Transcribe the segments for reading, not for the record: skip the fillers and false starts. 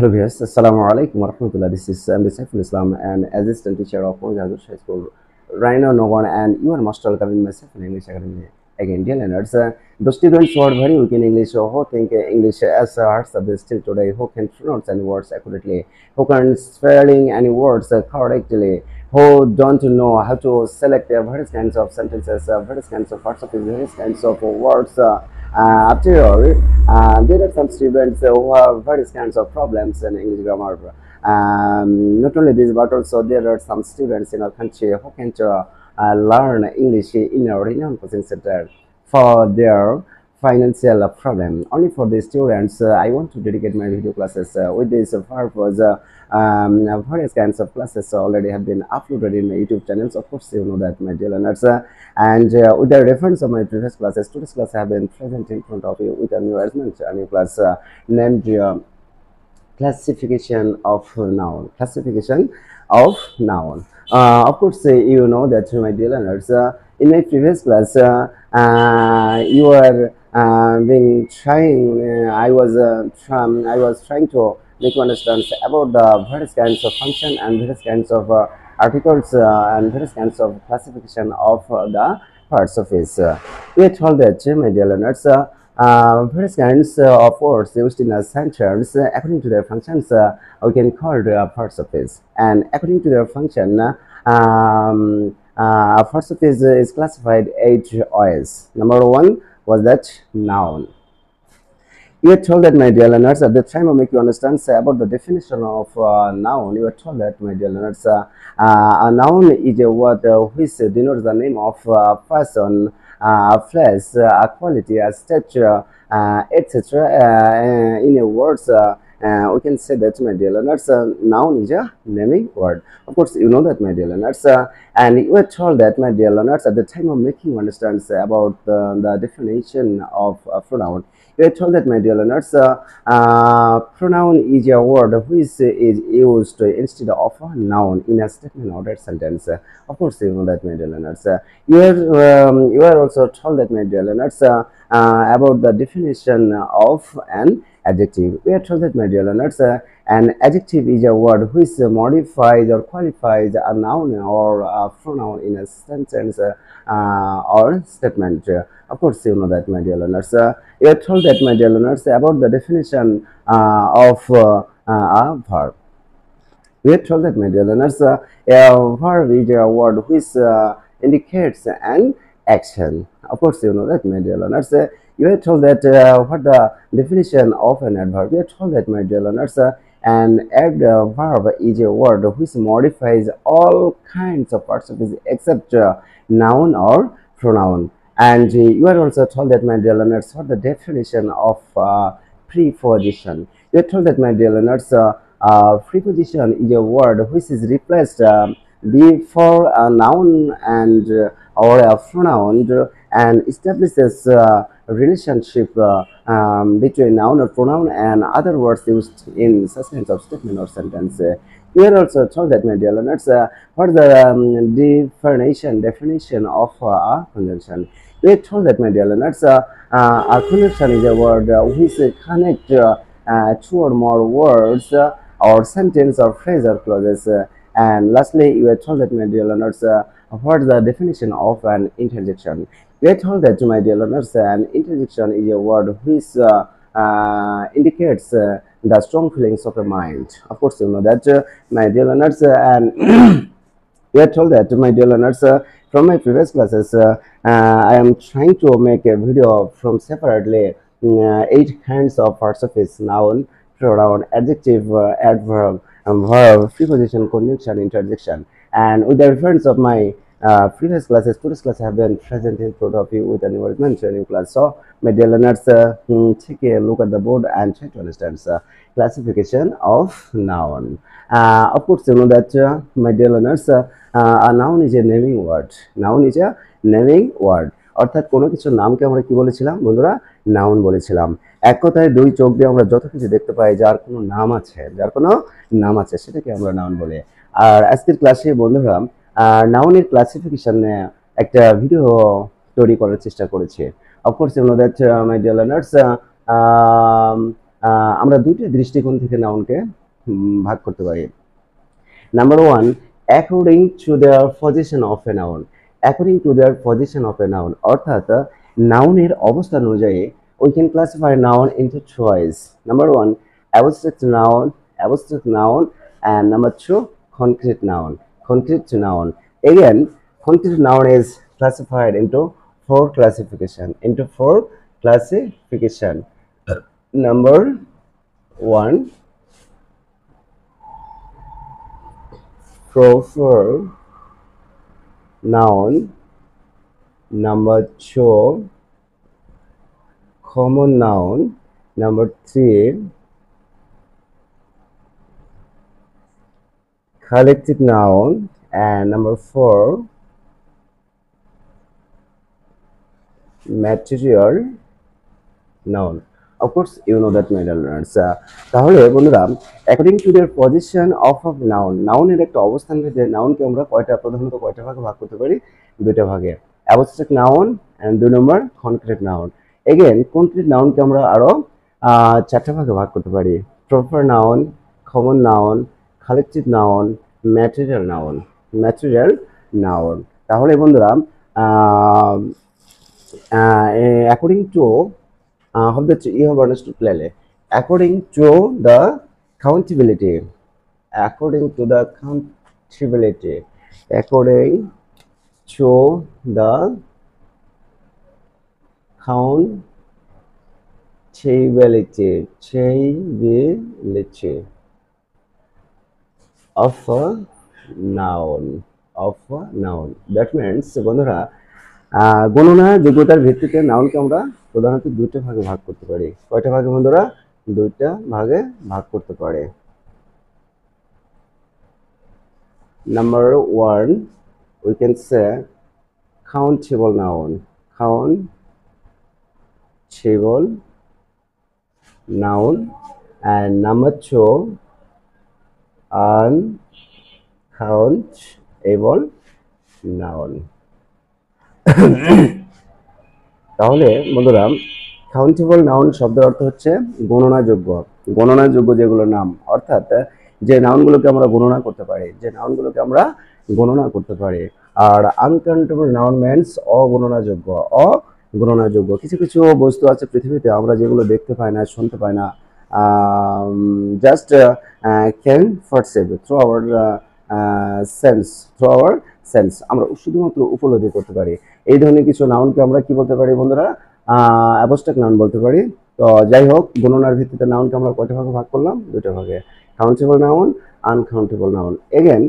Hello viewers, Assalamu alaikum warahmatullah. This is MD Saiful Islam and assistant teacher of Mojadur High School, Rhino Nogon, and you are most welcome in myself in English Academy. Again, dear learners, the students who are very weak in English, who think English as a hard subject still today, who can pronounce any words accurately, who can spelling any words correctly, who don't know how to select various kinds of sentences, various kinds of parts of it, various kinds of words. After all, there are some students who have various kinds of problems in English grammar. Not only this, but also there are some students in our country who can learn English in a renowned coaching center for their financial problem. Only for the students, I want to dedicate my video classes with this purpose. Various kinds of classes already have been uploaded in my YouTube channels. Of course, you know that, my dear learners. And with the reference of my previous classes, today's class have been present in front of you with a new assignment, a new class named classification of noun. Classification of noun. Of course, you know that, my dear learners. In my previous class, you were being trying. I was trying to make you understand about the various kinds of function and various kinds of articles and various kinds of classification of the parts of it. We are told that, my dear learners, various kinds of words used in a sentence according to their functions we can call the parts of it, and according to their function parts of it is classified 8 ways. Number 1 was that noun. You are told that, my dear learners, at the time I make you understand about the definition of noun. You are told that, my dear learners, a noun is a word which denotes the name of a person, a place, a quality, a stature, etc. In a words, we can say that, my dear learners, noun is a naming word. Of course, you know that, my dear learners, and you were told that, my dear learners, at the time of making you understand about the definition of pronoun. We are told that, my dear learners, pronoun is a word which is used instead of a noun in a statement or a sentence. Of course, you know that, my dear learners. You are also told that, my dear learners, about the definition of an adjective. We are told that, my dear learners, an adjective is a word which modifies or qualifies a noun or a pronoun in a sentence or statement. Of course, you know that, my dear learners. You are told that, my dear learners, about the definition of a verb. We are told that, my dear learners, a verb is a word which indicates an action. Of course, you know that, my dear learners. You are told that what the definition of an adverb. We are told that, my dear learners, an adverb is a word which modifies all kinds of parts of it except noun or pronoun. And you are also told that, my dear learners, what the definition of preposition. You are told that, my dear learners, preposition is a word which is replaced before a noun and or a pronoun and establishes a relationship between noun or pronoun and other words used in such kinds of statement or sentence. We are also told that, my dear learners, what the definition of a conjunction. We are told that, my dear learners, a conjunction is a word which connects two or more words or sentence or phrase or clauses. And lastly, you are told that, my dear learners, what is the definition of an interjection. We are told that, my dear learners, an interjection is a word which indicates the strong feelings of a mind. Of course, you know that, my dear learners, and we are told that, my dear learners, from my previous classes, I am trying to make a video from separately 8 kinds of parts of its noun, pronoun, adjective, adverb, verb, preposition, conjunction, interjection. And with the reference of my previous classes, today's class have been present in front of you with an environment training class. So, my dear learners, take a look at the board and try to understand classification of noun. Of course, you know that, my dear learners, a noun is a naming word. Noun is a naming word. অর্থাৎ কোনো কিছুর নামকে আমরা কি বলেছিলাম বন্ধুরা? Noun বলেছিলাম। এক কথায় দুই চোখ দিয়ে আমরা যত কিছু দেখতে পাই যার কোনো নাম আছে সেটাকে আমরা নাউন বলি। আর আজকের ক্লাসে বন্ধুরা নাউনের ক্লাসিফিকেশন একটা ভিডিও তৈরি করার চেষ্টা করেছি। Of course, you know that, my dear learners, আমরা দুটি দৃষ্টিকোণ থেকে নাউনকে ভাগ করতে পারি। Number one, according to their position of a noun. According to their position of a noun, অর্থাৎ নাউনের অবস্থান অনুযায়ী we can classify noun into twice. Number one, abstract noun, and number two, concrete noun. Concrete noun. Again, concrete noun is classified into four classification. Number one, proper noun. Number two, common noun. Number three, collective noun, and number four, material noun. Of course, you know that, my dear learners. তাহলে বন্ধুরা, according to their position of noun, নাউনের একটা অবস্থান ভেদে নাউনকে আমরা প্রধানত কয়টা ভাগে ভাগ করতে পারি? দুইটা ভাগে, অ্যাবস্ট্রাক্ট নাউন এন্ড দুই নম্বর কনক্রিট নাউন। এগেন কনক্রিট নাউনকে আমরা আরো চারটা ভাগে ভাগ করতে পারি: proper noun, common noun, collective noun, material noun. তাহলে বন্ধুরা, according to how that you have understood clearly, according to the countability, according to the countability, according to the countability of a noun, that means বন্ধুরা, গণনা যোগ্যতার ভিত্তিতে নাউনকে আমরা প্রধানত দুইটা ভাগে ভাগ করতে পারি। কয়টা ভাগে বন্ধুরা? দুইটা ভাগে ভাগ করতে পারি। Number one, we can say countable noun, and number two, uncountable noun. তাহলে বন্ধুরা, কাউন্টেবল নাউন শব্দের অর্থ হচ্ছে গণনাযোগ্য যেগুলো নাম, অর্থাৎ যে নাউনগুলোকে আমরা গণনা করতে পারি। আর আনকাউন্টেবল নাউন মিন্স অগণনাযোগ্য। কিছু কিছু বস্তু আছে পৃথিবীতে আমরা যেগুলো দেখতে পাই না, শুনতে পাই না, just can perceive through hour sense, আমরা শুধুমাত্র উপলব্ধি করতে পারি। এই ধরনের কিছু নাউনকে আমরা কি বলতে পারি বন্ধুরা? অ্যাবস্ট্রাক্ট নাউন বলতে পারি। তো যাই হোক, গণনার ভিত্তিতে নাউনকে আমরা কয়টা ভাগে ভাগ করলাম? দুইটা ভাগে, countable noun, uncountable noun. Again,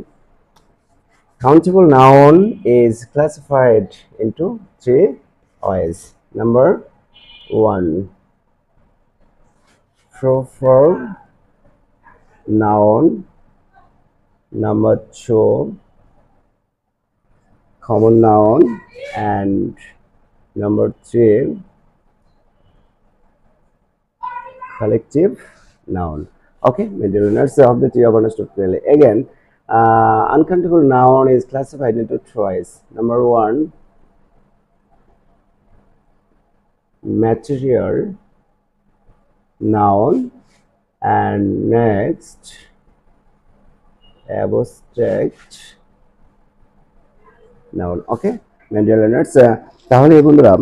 countable noun is classified into three ways. Number one, proper noun. Number two, common noun, and number three, collective noun. Okay, my dear learners, I hope that you have understood clearly. Again, uncountable noun is classified into twice. Number one, material noun, and next, abstract noun. Okay, my dear learners, তাহলে বন্ধুরা,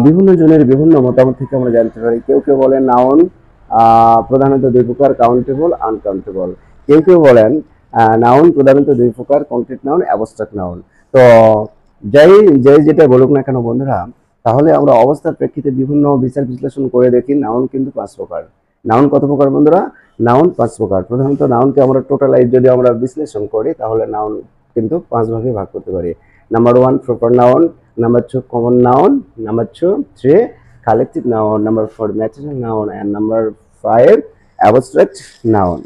বিভিন্ন জনের বিভিন্ন মতামত থেকে আমরা জানতে পারি। কেউ বলেন নাউন প্রধানত দুই প্রকার, কাউন্টেবল, আনকাউন্টেবল। কেউ বলেন নাউন প্রধানত দুই প্রকার, কনক্রিট নাউন, অ্যাবস্ট্রাক্ট নাউন। তো যাই যেটা বলুক না কেন বন্ধুরা, তাহলে আমরা অবস্থার প্রেক্ষিতে বিভিন্ন বিচার বিশ্লেষণ করে দেখি নাউন কিন্তু পাঁচ প্রকার। নাউন কত প্রকার বন্ধুরা? নাউন পাঁচ প্রকার। প্রধানত নাউনকে আমরা টোটালাইজ যদি আমরা বিশ্লেষণ করি, তাহলে নাউন কিন্তু পাঁচ ভাগে ভাগ করতে পারি। Number one, proper noun. Number two, common noun. Number three, collective noun. Number four, material noun, and number five, abstract noun.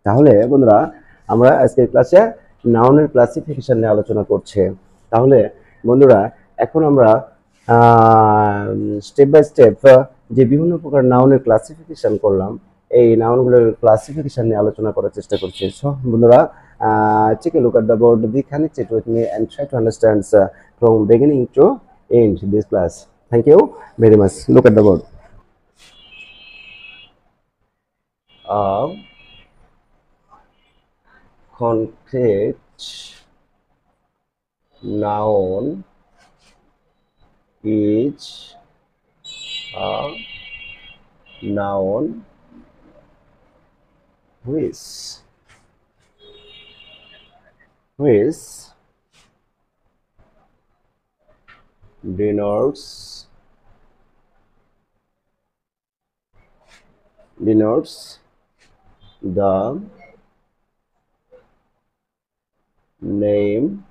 তাহলে বন্ধুরা, আমরা আজকের ক্লাসে নাউনের ক্লাসিফিকেশন নিয়ে আলোচনা করছি। তাহলে বন্ধুরা, এখন আমরা স্টেপ বাই স্টেপ যে বিভিন্ন প্রকার নাউনের ক্লাসিফিকেশন করলাম, এই নাউনগুলোর ক্লাসিফিকেশন নিয়ে আলোচনা করার চেষ্টা করছি। সো বন্ধুরা, take a look at the board, be connected with me and try to understand from beginning to end this class. Thank you very much. Look at the board. A concrete noun is a noun which denotes the name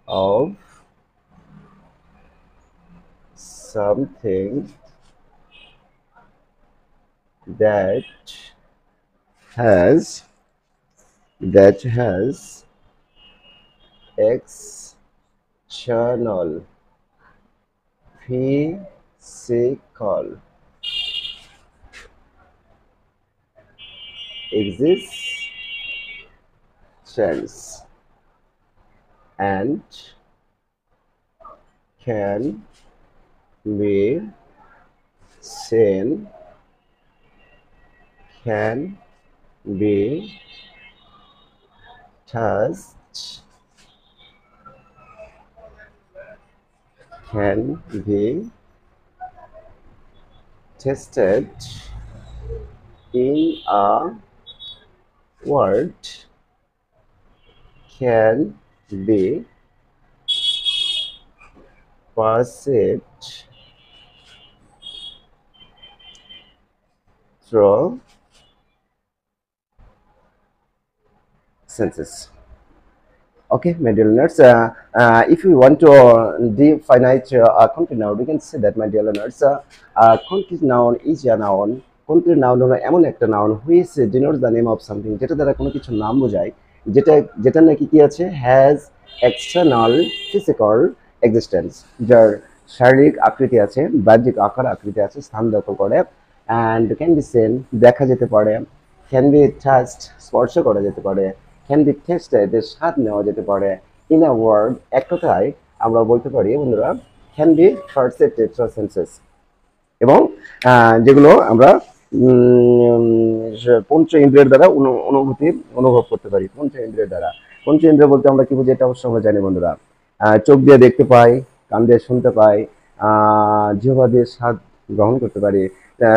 of something that has external physical existence and can be seen, can be touched, can be tested, in a word, can be perceived through senses. Okay, my dear learners, if we want to define a concrete noun, we can say that, my dear learners, concrete noun is a noun. concrete noun হলো এমন একটা noun which denotes the name of something, যেটা দ্বারা কোনো কিছুর নাম বোঝায়, যেটা নাকি কি আছে, has external physical existence, যার শারীরিক আকৃতি আছে, বাহ্যিক আকার আকৃতি আছে, স্থান দখল করে, and can be seen, দেখা যেতে পারে, can be touched, স্পর্শ করা যেতে পারে, can be tasted, স্বাদ নেওয়া যেতে পারে, in a word, এক কথায় আমরা বলতে পারি বন্ধুরা, can be perceived through senses, এবং যেগুলো আমরা পঞ্চ ইন্দ্রিয়ের দ্বারা অনুভব করতে পারি। পঞ্চ ইন্দ্রিয়ের দ্বারা, পঞ্চ ইন্দ্রিয় বলতে আমরা কি বুঝি, এটা অবশ্য আমরা জানি বন্ধুরা। চোখ দিয়ে দেখতে পাই, কান দিয়ে শুনতে পাই, জিহ্বা দিয়ে স্বাদ গ্রহণ করতে পারি,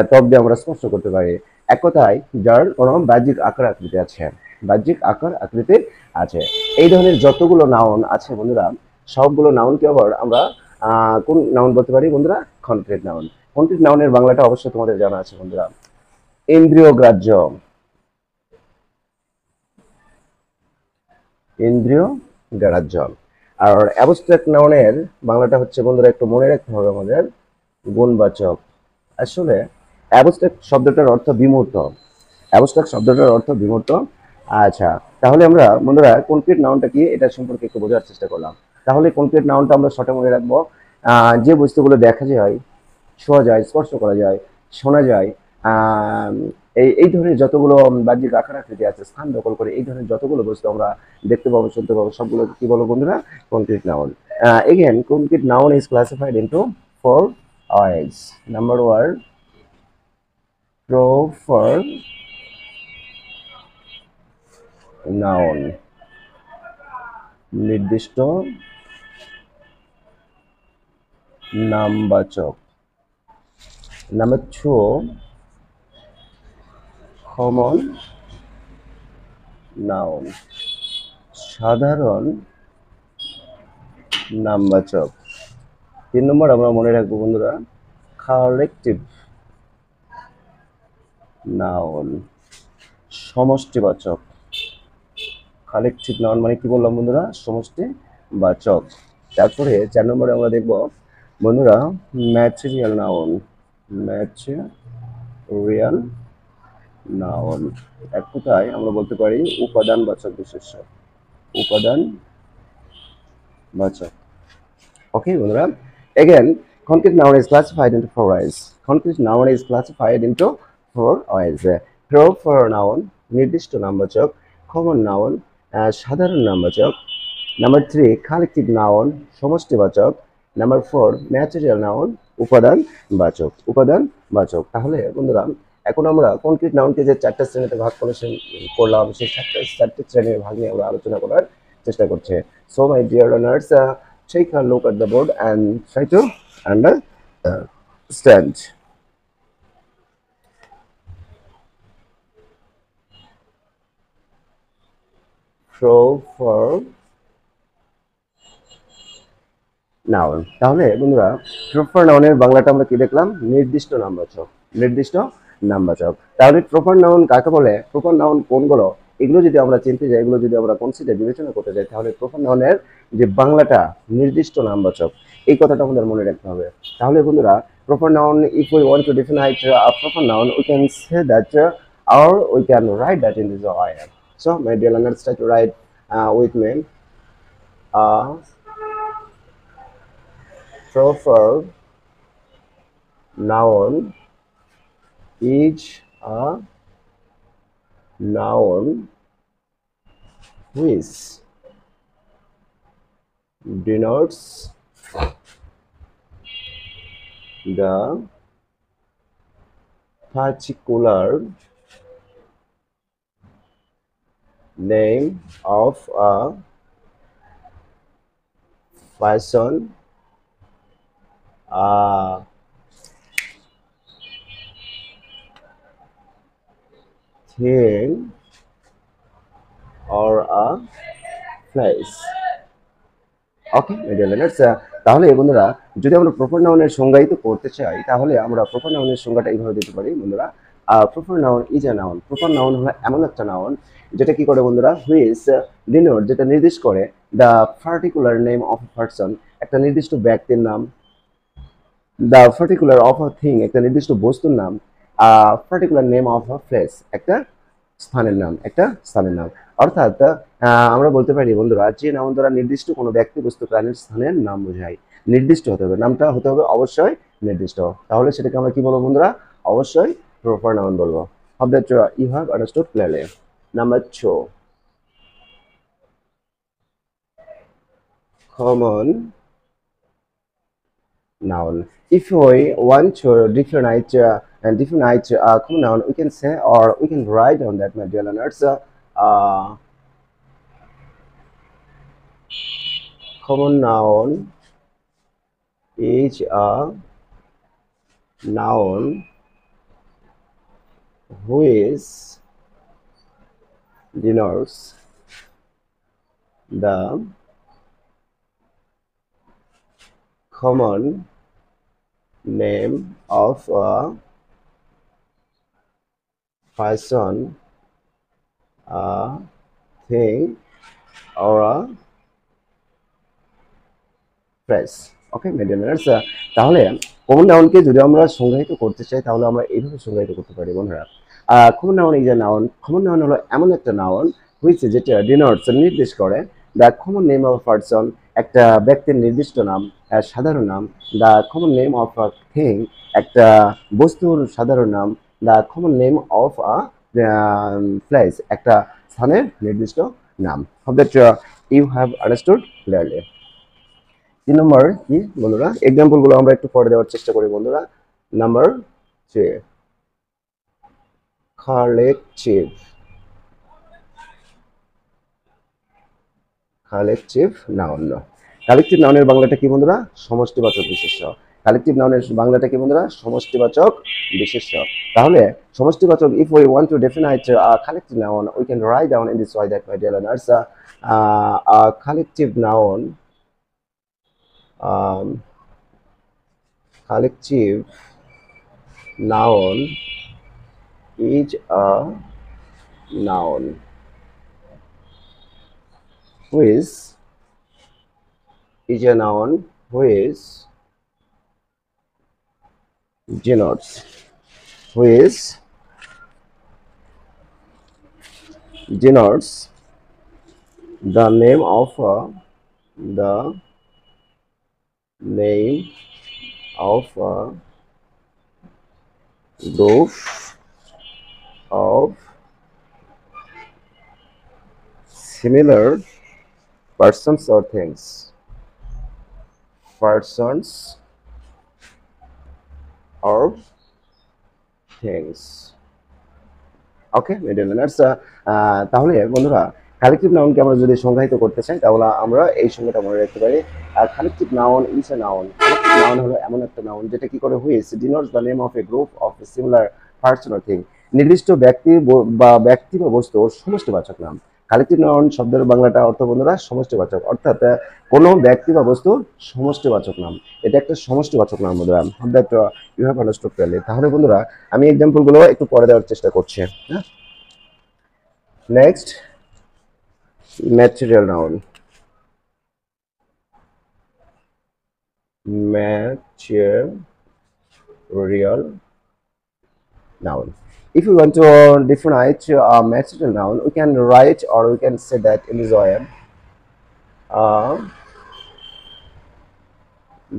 ত্বক দিয়ে আমরা স্পর্শ করতে পারি। এক কথায় যার কোনো বাহ্যিক আকার আকৃতি আছে, বাহ্যিক আকার আকৃতি আছে। এই ধরনের যতগুলো নাউন আছে বন্ধুরা, সবগুলো নাউনকে আবার আমরা কোন নাউন বলতে পারি বন্ধুরা? Concrete noun. কনক্রিট নাউনের বাংলাটা অবশ্যই তোমাদের জানা আছে বন্ধুরা, ইন্দ্রিয় গ্রাহ্য। ইন্দ্রিয় গ্রাহ্য। আর অ্যাবস্ট্রাক্ট নাউনের বাংলাটা হচ্ছে বন্ধুরা, একটু মনে রাখতে হবে আমাদের, গুণবাচক। আসলে অ্যাবস্ট্রাক্ট শব্দটার অর্থ বিমূর্ত, অ্যাবস্ট্রাক্ট শব্দটার অর্থ বিমূর্ত। আচ্ছা, তাহলে আমরা বন্ধুরা কনক্রিট নাউনটা কি এটা সম্পর্কে একটু বোঝার চেষ্টা করলাম। তাহলে কনক্রিট নাউনটা আমরা শর্টে মনে রাখবো, যে বস্তুগুলো দেখা যায়, ছোঁয়া যায়, স্পর্শ করা যায়, শোনা যায়, এই ধরনের যতগুলো বাহ্যিক আকার আকৃতি আছে, স্থান দখল করে, এই ধরনের যতগুলো বস্তু আমরা দেখতে পাবো, শুনতে পাবো, সবগুলো কি বলো বন্ধুরা? Concrete noun. Again, concrete noun is classified into 4 ways. Number 1, proper noun, নির্দিষ্ট নামবাচক। Number 2, common noun, সাধারণ নামবাচক। 3 নম্বর আমরা মনে রাখবো বন্ধুরা, কালেকটিভ নাউন, সমষ্টিবাচক। কালেকটিভ নাউন মানে কি বললাম বন্ধুরা? সমষ্টিবাচক। তারপরে 4 নম্বরে আমরা দেখব বন্ধুরা, ম্যাটেরিয়াল নাউন, ম্যাটেরিয়াল নাউন, এক কথায় আমরা বলতে পারি উপাদানবাচক বিশেষ্য, উপাদানবাচক। ওকে বন্ধুরা, again, concrete noun is classified into 4 ways. Concrete noun is classified into 4 ways. Proper noun, নির্দিষ্ট নামবাচক। common noun, সাধারণ নামবাচক। Number 3, collective noun, সমষ্টিবাচক। Number 4, material noun, উপাদানবাচক। তাহলে বন্ধুরা, এখন আমরা কনক্রিট নাউনকে যে চারটা শ্রেণীতে ভাগ করলাম সেই চারটে শ্রেণীর ভাগ নিয়ে আমরা আলোচনা করার চেষ্টা করছি। So my dear learners, take a look at the board and try to understand. Proper noun. তাহলে বন্ধুরা প্রপার নাউনের বাংলাটা আমরা কি দেখলাম? নির্দিষ্ট নামবাচক। নির্দিষ্ট নামবাচক। তাহলে প্রপার নাউন কাকে বলে? প্রপার নাউন কোনগুলো? এগুলো যদি আমরা চিনতে যাই, এগুলো যদি আমরা কনসিডার বিবেচনা করতে যাই, তাহলে প্রপার নাউনের যে বাংলাটা নির্দিষ্ট নামবাচক, এই কথাটা আমাদের মনে রাখতে হবে। তাহলে বন্ধুরা proper noun, if we want to define a proper noun, we can say that or we can write that in this way. So my dear learners, try to write with me. Proper noun is a noun which denotes the particular name of a person, thing, or a place. Okay medial learners, তাহলে বন্ধুরা যদি আমরা proper নাউনের সংজ্ঞায়িত করতে চাই, তাহলে আমরা প্রপার নাউনের সংজ্ঞাটা এইভাবে দিতে পারি বন্ধুরা। Proper noun is a noun. Proper noun হলো এমন একটা নাউন যেটা কি করে বন্ধুরা? হুইচ ডিনোট, যেটা নির্দেশ করে the particular name of a person, একটা নির্দিষ্ট ব্যক্তির নাম, the particular of a thing, একটা নির্দিষ্ট বস্তুর নাম, particular name of a place, একটা স্থানের নাম, একটা স্থানের নাম। অর্থাৎ আমরা বলতে পারি বন্ধুরা যে নাউন দ্বারা নির্দিষ্ট কোনো ব্যক্তি, বস্তু, প্রাণীর স্থানের নাম বোঝায়। নির্দিষ্ট হতে হবে, নামটা হতে হবে অবশ্যই নির্দিষ্ট। তাহলে সেটাকে আমরা কি বলবো বন্ধুরা? অবশ্যই প্রপার নাউন বলবো। Hope that you have understood clearly. Number 2, common noun. If we want to define common noun, we can say, or we can write on that, my dear learners. Common noun is a noun which denotes the common name of a person, a thing, or a place. ওকে মেডিয়ানার্স, তাহলে common নাউনকে যদি আমরা সংজ্ঞায়িত করতে চাই, তাহলে আমরা এইভাবে সংজ্ঞায়িত করতে পারি বন্ধুরা। Common noun is a noun. Common noun হলো এমন একটা নাউন হুইচ, যেটা ডিনোটস, নির্দেশ করে the common name of person, একটা ব্যক্তির নির্দিষ্ট নাম, সাধারণ নাম, the common name of a thing, একটা বস্তুর সাধারণ নাম, the common name of a place, একটা স্থানের নির্দিষ্ট নাম। Hope that you have understood clearly. 3 নম্বর কি বন্ধুরা? এক্সাম্পল গুলো আমরা একটু পরে দেওয়ার চেষ্টা করি বন্ধুরা। Number 3, collective. Collective noun. Collective নাউনের বাংলাটা কি বন্ধুরা? সমষ্টিবাচক বিশেষ্য। কালেকটিভ নাউনের বাংলাটা কি বন্ধুরা? সমষ্টিবাচক বিশেষ্য। তাহলে সমষ্টিবাচক, if we want to define a collective noun, we can write down in this way that, my dear learners, a collective noun, collective noun is a noun which is a noun which denotes, which denotes the name of the name of a group of similar persons or things. Persons or things. Okay medial learners, তাহলে বন্ধুরা collective নাউনকে আমরা যদি সংজ্ঞায়িত করতে চাই তাহলে আমরা এই সংজ্ঞাটা মনে রাখতে পারি। Collective noun is a noun. Collective noun হলো এমন একটা নাউন যেটা কি করে, which denotes the name of a group of similar person or thing. নির্দিষ্ট ব্যক্তি বা বস্তুর সমষ্টিবাচক নাম। কালেক্টিভ নাউন শব্দের বাংলাটা অর্থ বন্ধুরা সমষ্টিবাচক, অর্থাৎ কোনো ব্যক্তি বা বস্তুর সমষ্টিবাচক নাম। এটা একটা সমষ্টিবাচক নাম বন্ধুরা। That you have understood clearly. তাহলে বন্ধুরা আমি এক্সাম্পলগুলো একটু পরে দেওয়ার চেষ্টা করছি। হ্যাঁ, next material noun. Material noun. If you want to define a material noun, we can write or we can say that in this way: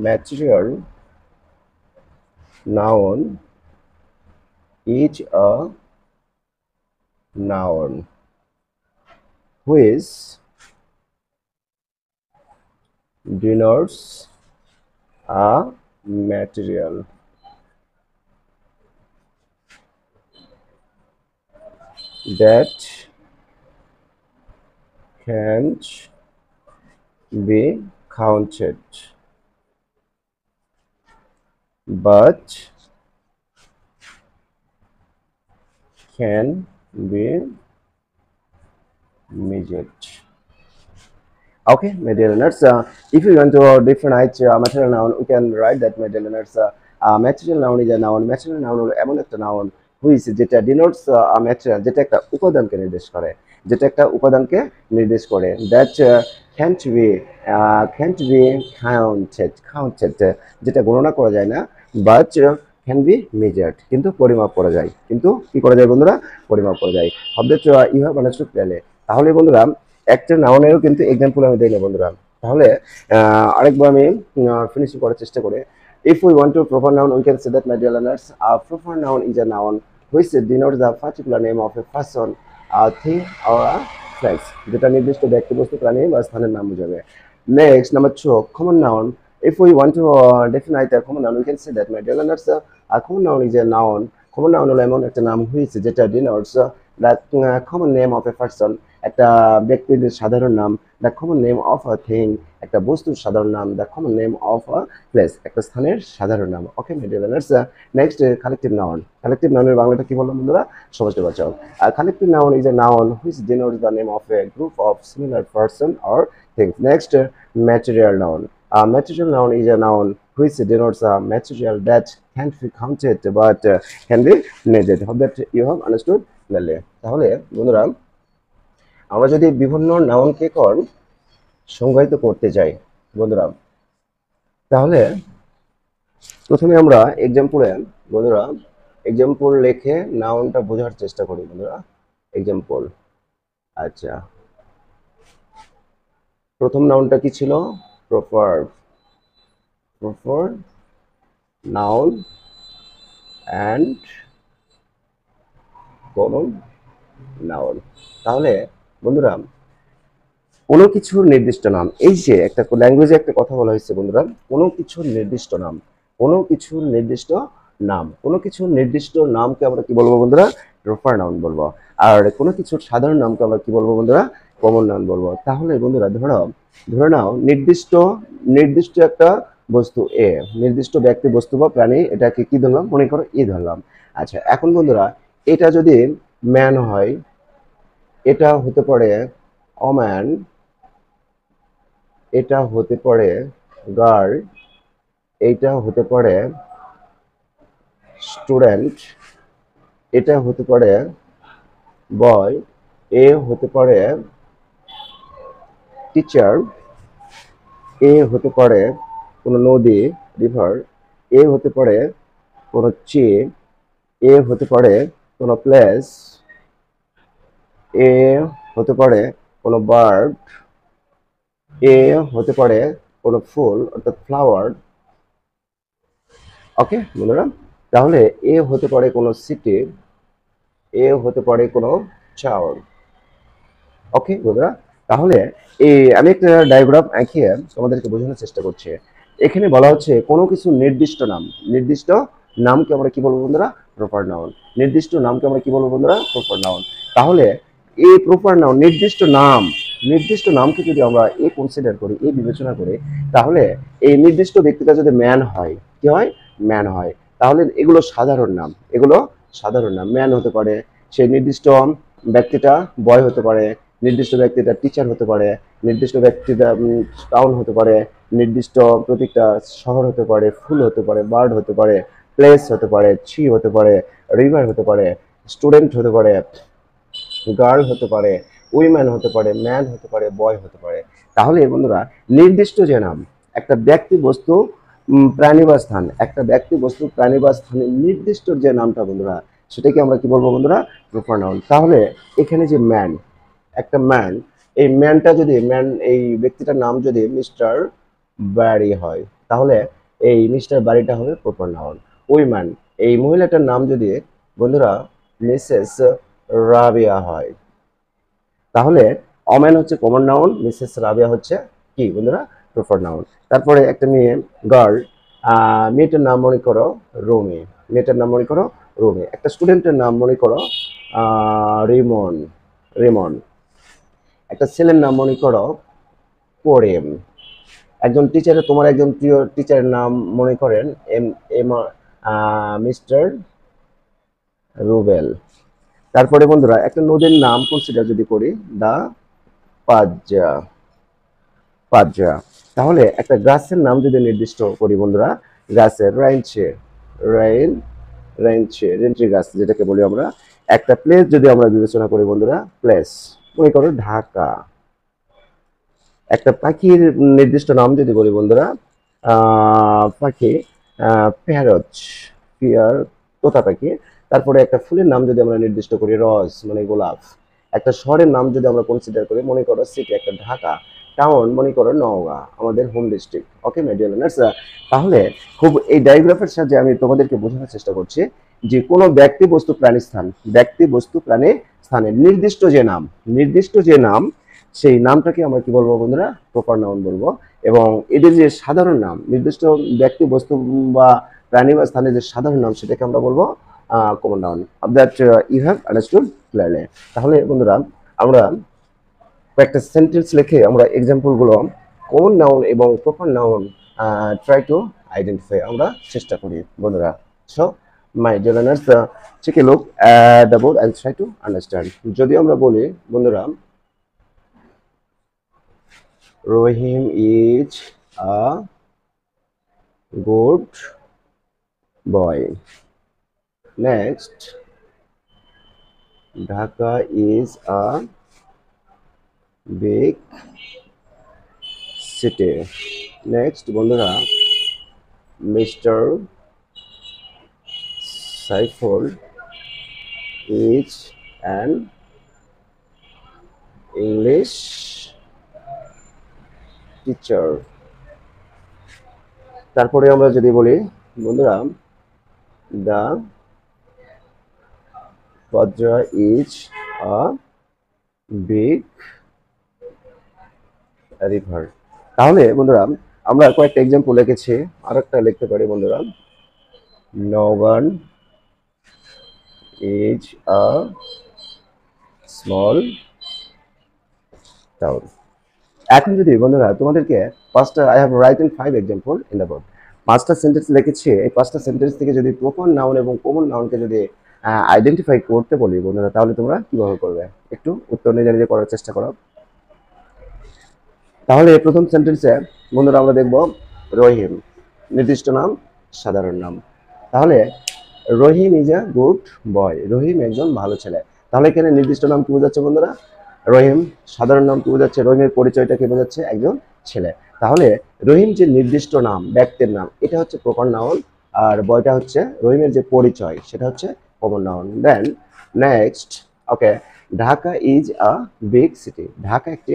material noun is a noun which denotes a material that can't be counted but can be measured. Okay, material learners. If you want to define material noun, we can write that material learners. Material noun is a noun. Material noun হলো এমন একটা noun which যেটা denotes a material, যেটা একটা উপাদানকে নির্দেশ করে, যেটা একটা উপাদানকে নির্দেশ করে। That can't be counted, যেটা গণনা করা যায় না, but can be measured, কিন্তু পরিমাপ করা যায়। কিন্তু কি করা যায় বন্ধুরা? পরিমাপ করা যায়। That you have understood clearly. তাহলে বন্ধুরা একটা নাউনেরও কিন্তু এক্সাম্পল আমি দেই না বন্ধুরা। তাহলে আরেকবার আমি ফিনিশিং করার চেষ্টা করি। If we want to proper noun, we can say that, my dear learners, a proper noun is a noun which denotes the particular name of a person, a thing or a place, যেটা নির্দিষ্ট ব্যক্তি, বস্তু, প্রাণী বা স্থানের নাম বোঝাবে। Next, number 2, common noun. If we want to define a common noun, we can say that, my dear learners, a common noun is a noun. Common noun হলো এমন একটা নাম which যেটা denotes the common name of a person, একটা ব্যক্তির সাধারণ নাম, the common name of a thing, একটা বস্তুর সাধারণ নাম, the common name of a place, একটা স্থানের সাধারণ নাম। Okay my dear learners, next collective noun. Collective নাউনের বাংলাটা কি বললাম বন্ধুরা? সমষ্টিবাচক। Collective noun is a noun which denotes the name of a group of similar person or things. Next material noun. Material noun is a noun which denotes a material that can't be counted but can be measured. Hope that you have understood clearly. তাহলে বন্ধুরা আমরা যদি বিভিন্ন নাউনকে সংজ্ঞায়িত করতে চাই বন্ধুরা, তাহলে প্রথমে আমরা এক্সাম্পল লিখে নাউনটা বোঝার চেষ্টা করি বন্ধুরা। এক্সাম্পল, আচ্ছা, প্রথম নাউনটা কি ছিল? Proper noun and common noun. তাহলে বন্ধুরা কোনো কিছুর নির্দিষ্ট নাম, এই যে একটা ল্যাঙ্গুয়েজে একটা কথা বলা হয়েছে বন্ধুরা, কোনো কিছুর নির্দিষ্ট নাম, কোনো কিছুর নির্দিষ্ট নাম, কোনো কিছুর নির্দিষ্ট নামকে আমরা কি বলবো বন্ধুরা? প্রপার নাউন বলবো। আর কোনো কিছুর সাধারণ নামকে আমরা কি বলবো বন্ধুরা? কমন নাউন বলবো। তাহলে বন্ধুরা ধরে নাও নির্দিষ্ট একটা বস্তু এ, নির্দিষ্ট ব্যক্তি, বস্তু বা প্রাণী, এটাকে কি ধরলাম? মনে করো এ ধরলাম। আচ্ছা, এখন বন্ধুরা এটা যদি ম্যান হয়, এটা হতে পারে অম্যান, এটা হতে পারে গার্ল, এইটা হতে পারে স্টুডেন্ট, এটা হতে পারে বয়, এ হতে পারে টিচার, এ হতে পারে কোনো নদী, রিভার, এ হতে পারে কোনো চি, এ হতে পারে কোনো প্লেস, এ হতে পারে কোনো বার্ড, এ হতে পারে কোনো ফুল অর্থাৎ ফ্লাওয়ার। ওকে বন্ধুরা, তাহলে এ হতে পারে কোনো সিটি, এ হতে পারে কোনো চাউর। ওকে বন্ধুরা, তাহলে আমি একটা ডায়াগ্রাম এঁকে তোমাদেরকে বোঝানোর চেষ্টা করছি। এখানে বলা হচ্ছে কোনো কিছু নির্দিষ্ট নামকে আমরা কি বলবো বন্ধুরা? Proper noun. নির্দিষ্ট নামকে আমরা কি বলবো বন্ধুরা? Proper noun. তাহলে এই প্রপার নাউন নির্দিষ্ট নামকে যদি আমরা কনসিডার করি, বিবেচনা করি, তাহলে এই নির্দিষ্ট ব্যক্তিটা যদি ম্যান হয়, কি হয়? ম্যান হয়। তাহলে এগুলো সাধারণ নাম, ম্যান হতে পারে, সেই নির্দিষ্ট ব্যক্তিটা বয় হতে পারে, নির্দিষ্ট ব্যক্তিটা টিচার হতে পারে, নির্দিষ্ট ব্যক্তিটা টাউন হতে পারে, নির্দিষ্ট প্রত্যেকটা শহর হতে পারে, ফুল হতে পারে, বার্ড হতে পারে, প্লেস হতে পারে, ট্রি হতে পারে, রিভার হতে পারে, স্টুডেন্ট হতে পারে, গার্ল হতে পারে, উইম্যান হতে পারে, ম্যান হতে পারে, বয় হতে পারে। তাহলে বন্ধুরা নির্দিষ্ট যে নাম, একটা ব্যক্তি বস্তু প্রাণী বা স্থান, একটা ব্যক্তি বস্তু প্রাণী বা স্থানের নির্দিষ্ট যে নামটা বন্ধুরা, সেটাকে আমরা কি বলবো বন্ধুরা? Proper noun. তাহলে এখানে যে ম্যান, একটা ম্যান, এই ম্যানটা যদি এই ব্যক্তিটার নাম যদি মিস্টার বাড়ি হয়, তাহলে এই মিস্টার বাড়িটা হবে প্রপার নাউন। উইম্যান, এই মহিলাটার নাম যদি বন্ধুরা মিসেস রাবিয়া হয়, তাহলে অমেন হচ্ছে কমন নাউন, মিসেস রাবিয়া হচ্ছে কি বন্ধুরা? Proper noun. তারপরে একটা মেয়ে, গার্ল, মেয়েটার নাম মনে করো রুমি, একটা স্টুডেন্টের নাম মনে করো রিমন, একটা ছেলের নাম মনে করো করিম, একজন টিচারের, তোমার একজন প্রিয় টিচারের নাম মনে করেন এম মিস্টার রুবেল। তারপরে বন্ধুরা একটা নদীর নাম কনসিডার যদি করি, দা পাজা, তাহলে একটা গাছের নাম যদি নির্দিষ্ট করি বন্ধুরা, গাছের রেঞ্চি গাছ যেটাকে বলি আমরা। একটা প্লেস যদি আমরা বিবেচনা করি বন্ধুরা, প্লেস মনে করো ঢাকা। একটা পাখির নির্দিষ্ট নাম যদি বলি বন্ধুরা, পাখি প্যারট, তোতা পাখি। তারপরে একটা ফুলের নাম যদি আমরা নির্দিষ্ট করি, রজ মানে গোলাপ। একটা শহরের নাম যদি আমরা কনসিডার করি, মনে করো সিটি, একটা ঢাকা। টাউন মনে করো নওগাঁ, আমাদের home district. Okay my dear learners, তাহলে খুব এই ডায়াগ্রাফের সাহায্যে আমি তোমাদেরকে বোঝানোর চেষ্টা করছি যে কোনো ব্যক্তি বস্তু প্রাণী স্থানের নির্দিষ্ট যে নাম, সেই নামটাকে আমরা কি বলবো বন্ধুরা? প্রপার নাউন বলবো। এবং এদের যে সাধারণ নাম, নির্দিষ্ট ব্যক্তি বস্তু বা প্রাণী বা স্থানের যে সাধারণ নাম, সেটাকে আমরা বলবো common noun. That you have understood clearly. তাহলে বন্ধুরা আমরা কয়েকটা সেন্টেন্স লিখে আমরা এক্সাম্পল গুলো কমন নাউন এবং proper noun try to identify আমরা চেষ্টা করি বন্ধুরা। So my dear learners, take a look at the board and try to understand. যদি আমরা বলি বন্ধুরা, Rahim is a good boy. Next, Dhaka is a big city. Next বন্ধুরা, mister Saiful is an English teacher. তারপরে আমরা যদি বলি বন্ধুরা, the Vajra is a big river. তাহলে বন্ধুরা আমরা কয়েকটা এক্সাম্পল লিখেছি, আরেকটা লিখতে পারি বন্ধুরা, Naogaon is a small town. এখন যদি বন্ধুরা তোমাদেরকে পাঁচটা, I have written 5 example in the board, পাঁচটা সেন্টেন্স লিখেছি। এই পাঁচটা সেন্টেন্স থেকে যদি প্রপার নাউন এবং কমন নাউনকে যদি আইডেন্টিফাই করতে বলি বন্ধুরা, তাহলে তোমরা কিভাবে করবে? একটু উত্তর নিজে নিজে করার চেষ্টা করো। তাহলে প্রথম সেন্টেন্সে বন্ধুরা আমরা দেখব রহিম, নির্দিষ্ট নাম, সাধারণ নাম। তাহলে রহিম ইজ আ গুড বয়, রহিম একজন ভালো ছেলে। তাহলে এখানে নির্দিষ্ট নাম কি বোঝাচ্ছে বন্ধুরা? রহিম। সাধারণ নাম কি বোঝাচ্ছে? রহিমের পরিচয়টা কি বোঝাচ্ছে? একজন ছেলে। তাহলে রহিম যে নির্দিষ্ট নাম, ব্যক্তির নাম, এটা হচ্ছে প্রপার নাউন, আর বয়টা হচ্ছে রহিমের যে পরিচয়, সেটা হচ্ছে common noun. Then next, okay, Dhaka is a big city, Dhaka একটি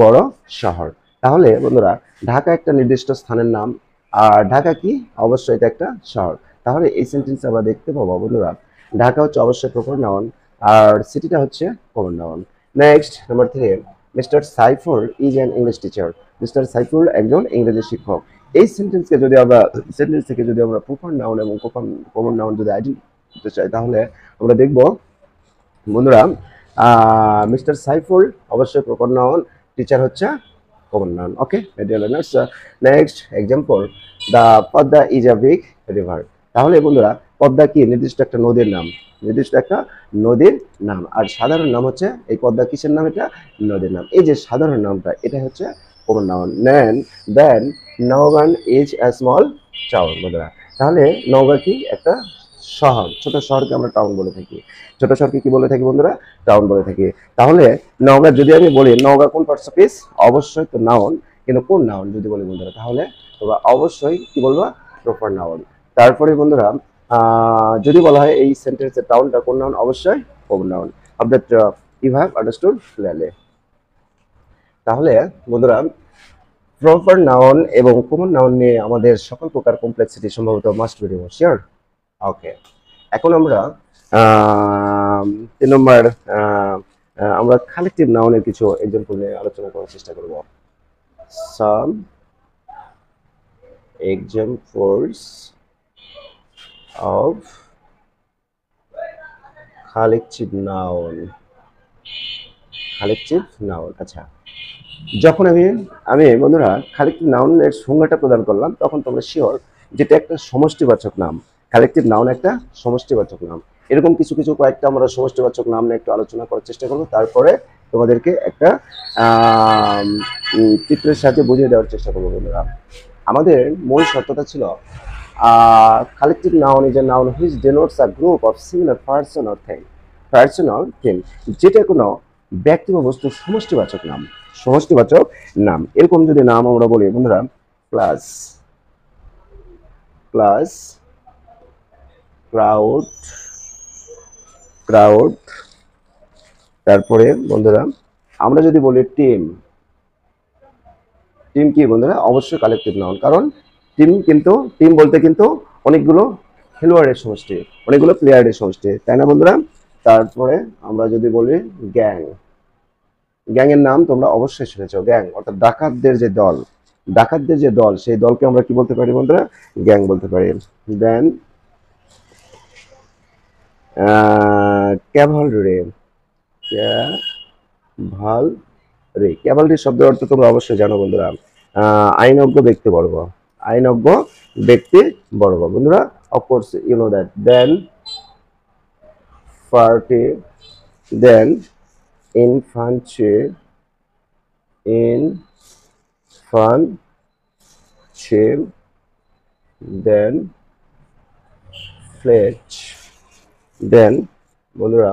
বড় শহর। তাহলে বন্ধুরা ঢাকা একটা নির্দিষ্ট স্থানের নাম, আর ঢাকা কি? অবশ্যই এটা একটা শহর। তাহলে এই সেন্টেন্সে আমরা দেখতে পাবো বন্ধুরা, ঢাকা হচ্ছে অবশ্যই প্রপার নাউন, আর সিটিটা হচ্ছে common noun. Next number 3, mister Saiful is an English teacher, mister Saiful একজন ইংরেজি শিক্ষক। এই সেন্টেন্স থেকে যদি আমরা প্রপার নাউন এবং কমন নাউন যদি করতে চাই, তাহলে আমরা দেখব বন্ধুরা মিস্টার সাইফুল অবশ্যই প্রপার নাউন, টিচার হচ্ছে common noun. Okay dear learners, next example, the Padma is a big river. তাহলে বন্ধুরা পদ্মা কি নির্দিষ্ট একটা নদীর নাম, নির্দিষ্ট একটা নদীর নাম, আর সাধারণ নাম হচ্ছে এই পদ্মা কিসের নাম, এটা নদীর নাম। এই যে সাধারণ নামটা এটা হচ্ছে common noun. Then Naogaon is a small town. বন্ধুরা তাহলে নওগাঁ কি একটা শহর, ছোট শহরকে আমরা টাউন বলে থাকি। ছোট শহরকে কি বলে থাকি বন্ধুরা, টাউন বলে থাকি। তাহলে নওগাঁ যদি আমি বলি নওগাঁ কোন পার্টস অফ স্পিচ, অবশ্যই তো নাউন, কিন্তু কোন নাউন যদি বলি বন্ধুরা, তাহলে তোমরা অবশ্যই কি বলবা, প্রপার নাউন। তারপরে বন্ধুরা যদি বলা হয় এই সেন্টেন্সের টাউনটা কোন নাউন, অবশ্যই common noun. Of that you have understood clearly. তাহলে বন্ধুরা প্রপার নাউন এবং কমন নাউন নিয়ে আমাদের সকল প্রকার কমপ্লেক্সিটি সম্ভবত must be remove, sure. Okay, এখন আমরা 3 নম্বর আমরা কালেকটিভ নাউনের কিছু এক্সাম্পল নিয়ে আলোচনা করার চেষ্টা করব। সাম examples of collective noun. Collective noun, আচ্ছা, যখন আমি বন্ধুরা কালেকটিভ নাউনের সংজ্ঞাটা প্রদান করলাম, তখন তোমরা শিওর যেটা একটা সমষ্টিবাচক নাম। কালেকটিভ নাউন একটা সমষ্টিবাচক নাম। এরকম কিছু কিছু কয়েকটা আমরা সমষ্টিবাচক নাম নিয়ে একটু আলোচনা করার চেষ্টা করবো, তারপরে তোমাদেরকে একটা চিত্রের সাথে বুঝিয়ে দেওয়ার চেষ্টা করবো। বন্ধুরা আমাদের মূল শর্তটা ছিল collective noun is a noun which denotes a group of similar person or thing. Person or thing, যেটা কোনো ব্যক্তি বা বস্তুর সমষ্টিবাচক নাম, সমষ্টিবাচক নাম। এরকম যদি নাম আমরা বলি বন্ধুরা, ক্লাস, ক্লাস, ক্রাউড, ক্রাউড, তারপরে বন্ধুরা আমরা যদি বলি টিম, টিম কি বন্ধুরা, অবশ্যই কালেকটিভ নাউন, কারণ টিম কিন্তু টিম বলতে কিন্তু অনেকগুলো খেলোয়াড়ের সমষ্টি, অনেকগুলো প্লেয়ারের সমষ্টি, তাই না বন্ধুরা। তারপরে আমরা যদি বলি গ্যাং, গ্যাং এর নাম তোমরা অবশ্যই শুনেছো, গ্যাং অর্থাৎ ডাকাতদের যে দল, ডাকাতদের যে দল, সেই দলকে আমরা কি বলতে পারি বন্ধুরা, গ্যাং বলতে পারি। দেন ক্যাভালরি, ক্যাভালরি, ক্যাভালরি শব্দের অর্থ তোমরা অবশ্যই জানো বন্ধুরা, আইনজ্ঞ ব্যক্তিবর্গ, আইনজ্ঞ ব্যক্তিবর্গ বন্ধুরা, of course you know that. Then party, then infantry, infantry, then flesh, then বন্ধুরা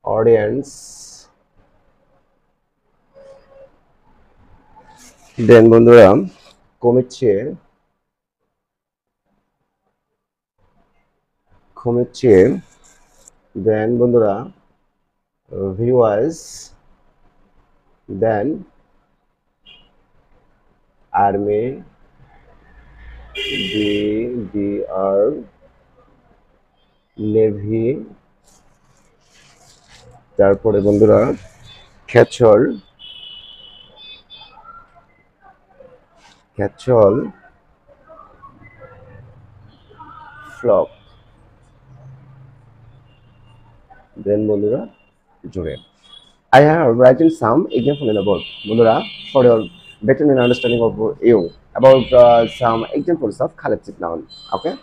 অডিয়েন্স, দেন বন্ধুরা কমিটি, কমিটি, দেন বন্ধুরা viewers, then army, D R, navy, তারপরে বন্ধুরা খেচর, খেচল, ফ্লক, দেন বন্ধুরা জুড়ে। I have written some example in the book, বন্ধুরা, for your better understanding of you about some examples of collective noun. Okay,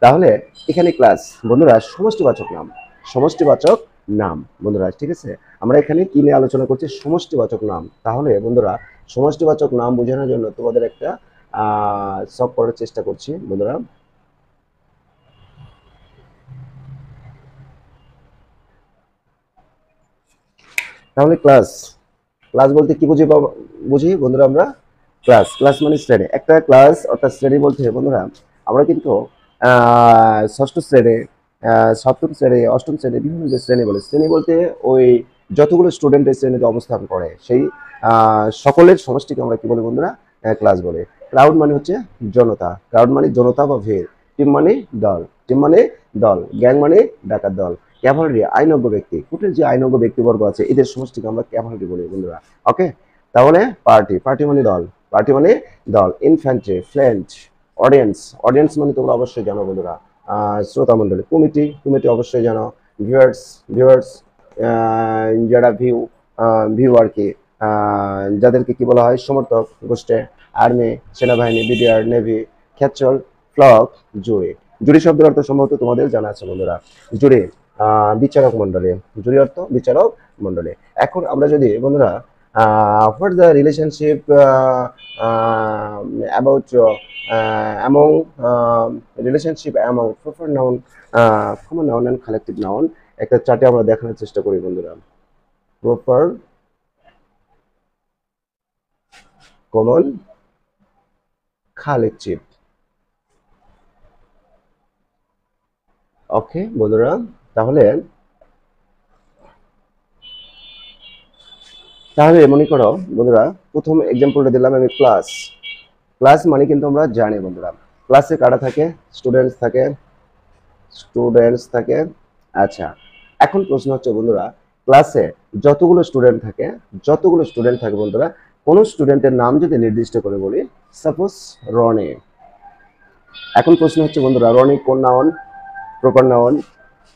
তাহলে এখানে class বন্ধুরা সমষ্টিবাচক নাম, সমষ্টিবাচক নাম বন্ধুরা, ঠিক আছে। আমরা এখানে কি নিয়ে আলোচনা করছি, সমষ্টিবাচক নাম। তাহলে বন্ধুরা সমষ্টিবাচক নাম বোঝানোর জন্য তোমাদের একটা সলভ করার চেষ্টা করছি বন্ধুরা। তাহলে ক্লাস, ক্লাস বলতে কি বুঝি বন্ধুরা আমরা, ক্লাস, ক্লাস মানে শ্রেণী, একটা ক্লাস অর্থাৎ শ্রেণী বলতে বন্ধুরা আমরা কিন্তু ষষ্ঠ শ্রেণী, সপ্তম শ্রেণী, অষ্টম শ্রেণী, বিভিন্ন যে শ্রেণী বলে, শ্রেণী বলতে ওই যতগুলো স্টুডেন্ট এই শ্রেণীতে অবস্থান করে সেই সকলের সমষ্টিকে আমরা কি বলি বন্ধুরা, ক্লাস বলে। ক্রাউড মানে হচ্ছে জনতা, ক্রাউড মানে জনতা বা ভিড়। টিম মানে দল, টিম মানে দল। গ্যাং মানে ডাকাত দল। ক্যাভালরি আইনজ্ঞ ব্যক্তি, কুটির যে আইনজ্ঞ ব্যক্তিবর্গ আছে এদের সমষ্টিকে আমরা ক্যাভালরি বলি বন্ধুরা। ওকে, তাহলে পার্টি, পার্টি মানে দল, পার্টি মানে দল। ইনফ্যান্ট্রি, ফ্লেঞ্চ, অডিয়েন্স, অডিয়েন্স মানে তোমরা অবশ্যই জানো বন্ধুরা, শ্রোতা মণ্ডলী। কমিটি, কমিটি অবশ্যই জানো। ভিউয়ার্স, ভিউয়ার্স যারা ভিউ আর কি, যাদেরকে কি বলা হয়, সমর্থক গোষ্ঠী। আর্মি, সেনাবাহিনী, বিডিআর, নেভি, খেচল, ফ্লক, জুরি। জুরি শব্দের অর্থ সম্ভবত তোমাদের জানা আছে বন্ধুরা। জুরি বিচারক মণ্ডলী, জুরি অর্থ বিচারক মণ্ডলী। এখন আমরা যদি বন্ধুরা what the relationship about among relationship among proper noun, common noun and collective noun একটা চার্টে আমরা দেখানোর চেষ্টা করি বন্ধুরা। Proper, common, collective. ওকে বন্ধুরা, তাহলে মনে করো বন্ধুরা, প্রথম এক্সাম্পলটা দিলাম আমি ক্লাস। ক্লাস মানে কিন্তু আমরা জানি বন্ধুরা, ক্লাসে কারা থাকে, স্টুডেন্টস থাকে, স্টুডেন্টস থাকে। আচ্ছা, এখন প্রশ্ন হচ্ছে বন্ধুরা, ক্লাসে যতগুলো স্টুডেন্ট থাকে, যতগুলো স্টুডেন্ট থাকে বন্ধুরা, কোন স্টুডেন্টের নাম যদি নির্দিষ্ট করে বলি, সাপোজ রনি। এখন প্রশ্ন হচ্ছে বন্ধুরা, রনি কোন নাউন? Proper noun.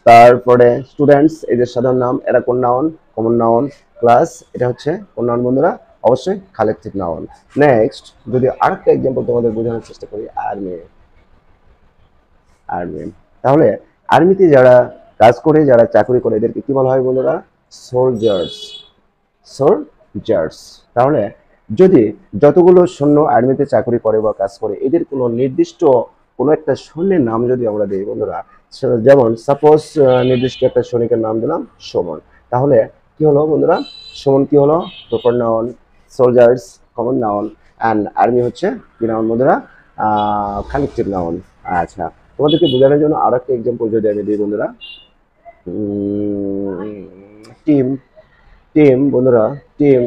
তারপরে স্টুডেন্টস, এদের সাধারণ নাম, এরা কোন নাউন? Common noun. ক্লাস, এটা হচ্ছে কোন নাউন বন্ধুরা? অবশ্যই কালেকটিভ নাউন। নেক্সট যদি আরেকটা এক্সাম্পল তোমাদের বোঝানোর চেষ্টা করি, আর্মি। আর্মি, তাহলে আর্মিতে যারা কাজ করে, যারা চাকরি করে, এদেরকে কি বলা হয় বন্ধুরা? সোলজার্স। সোলজার্স। তাহলে যদি যতগুলো সৈন্য আর্মিতে চাকরি করে বা কাজ করে, এদের কোনো নির্দিষ্ট কোনো একটা সৈন্যের নাম যদি আমরা দিই বন্ধুরা, যেমন সাপোজ নির্দিষ্ট একটা সৈনিকের নাম দিলাম সুমন, তাহলে কি হলো বন্ধুরা? সুমন কি হলো? Proper noun. Soldiers common noun, and army হচ্ছে কি নাউন বন্ধুরা? Collective noun. আচ্ছা, তোমাদেরকে বোঝানোর জন্য আরো একটা এক্সাম্পল যদি আমি দিই বন্ধুরা, টিম। টিম বন্ধুরা, টিম,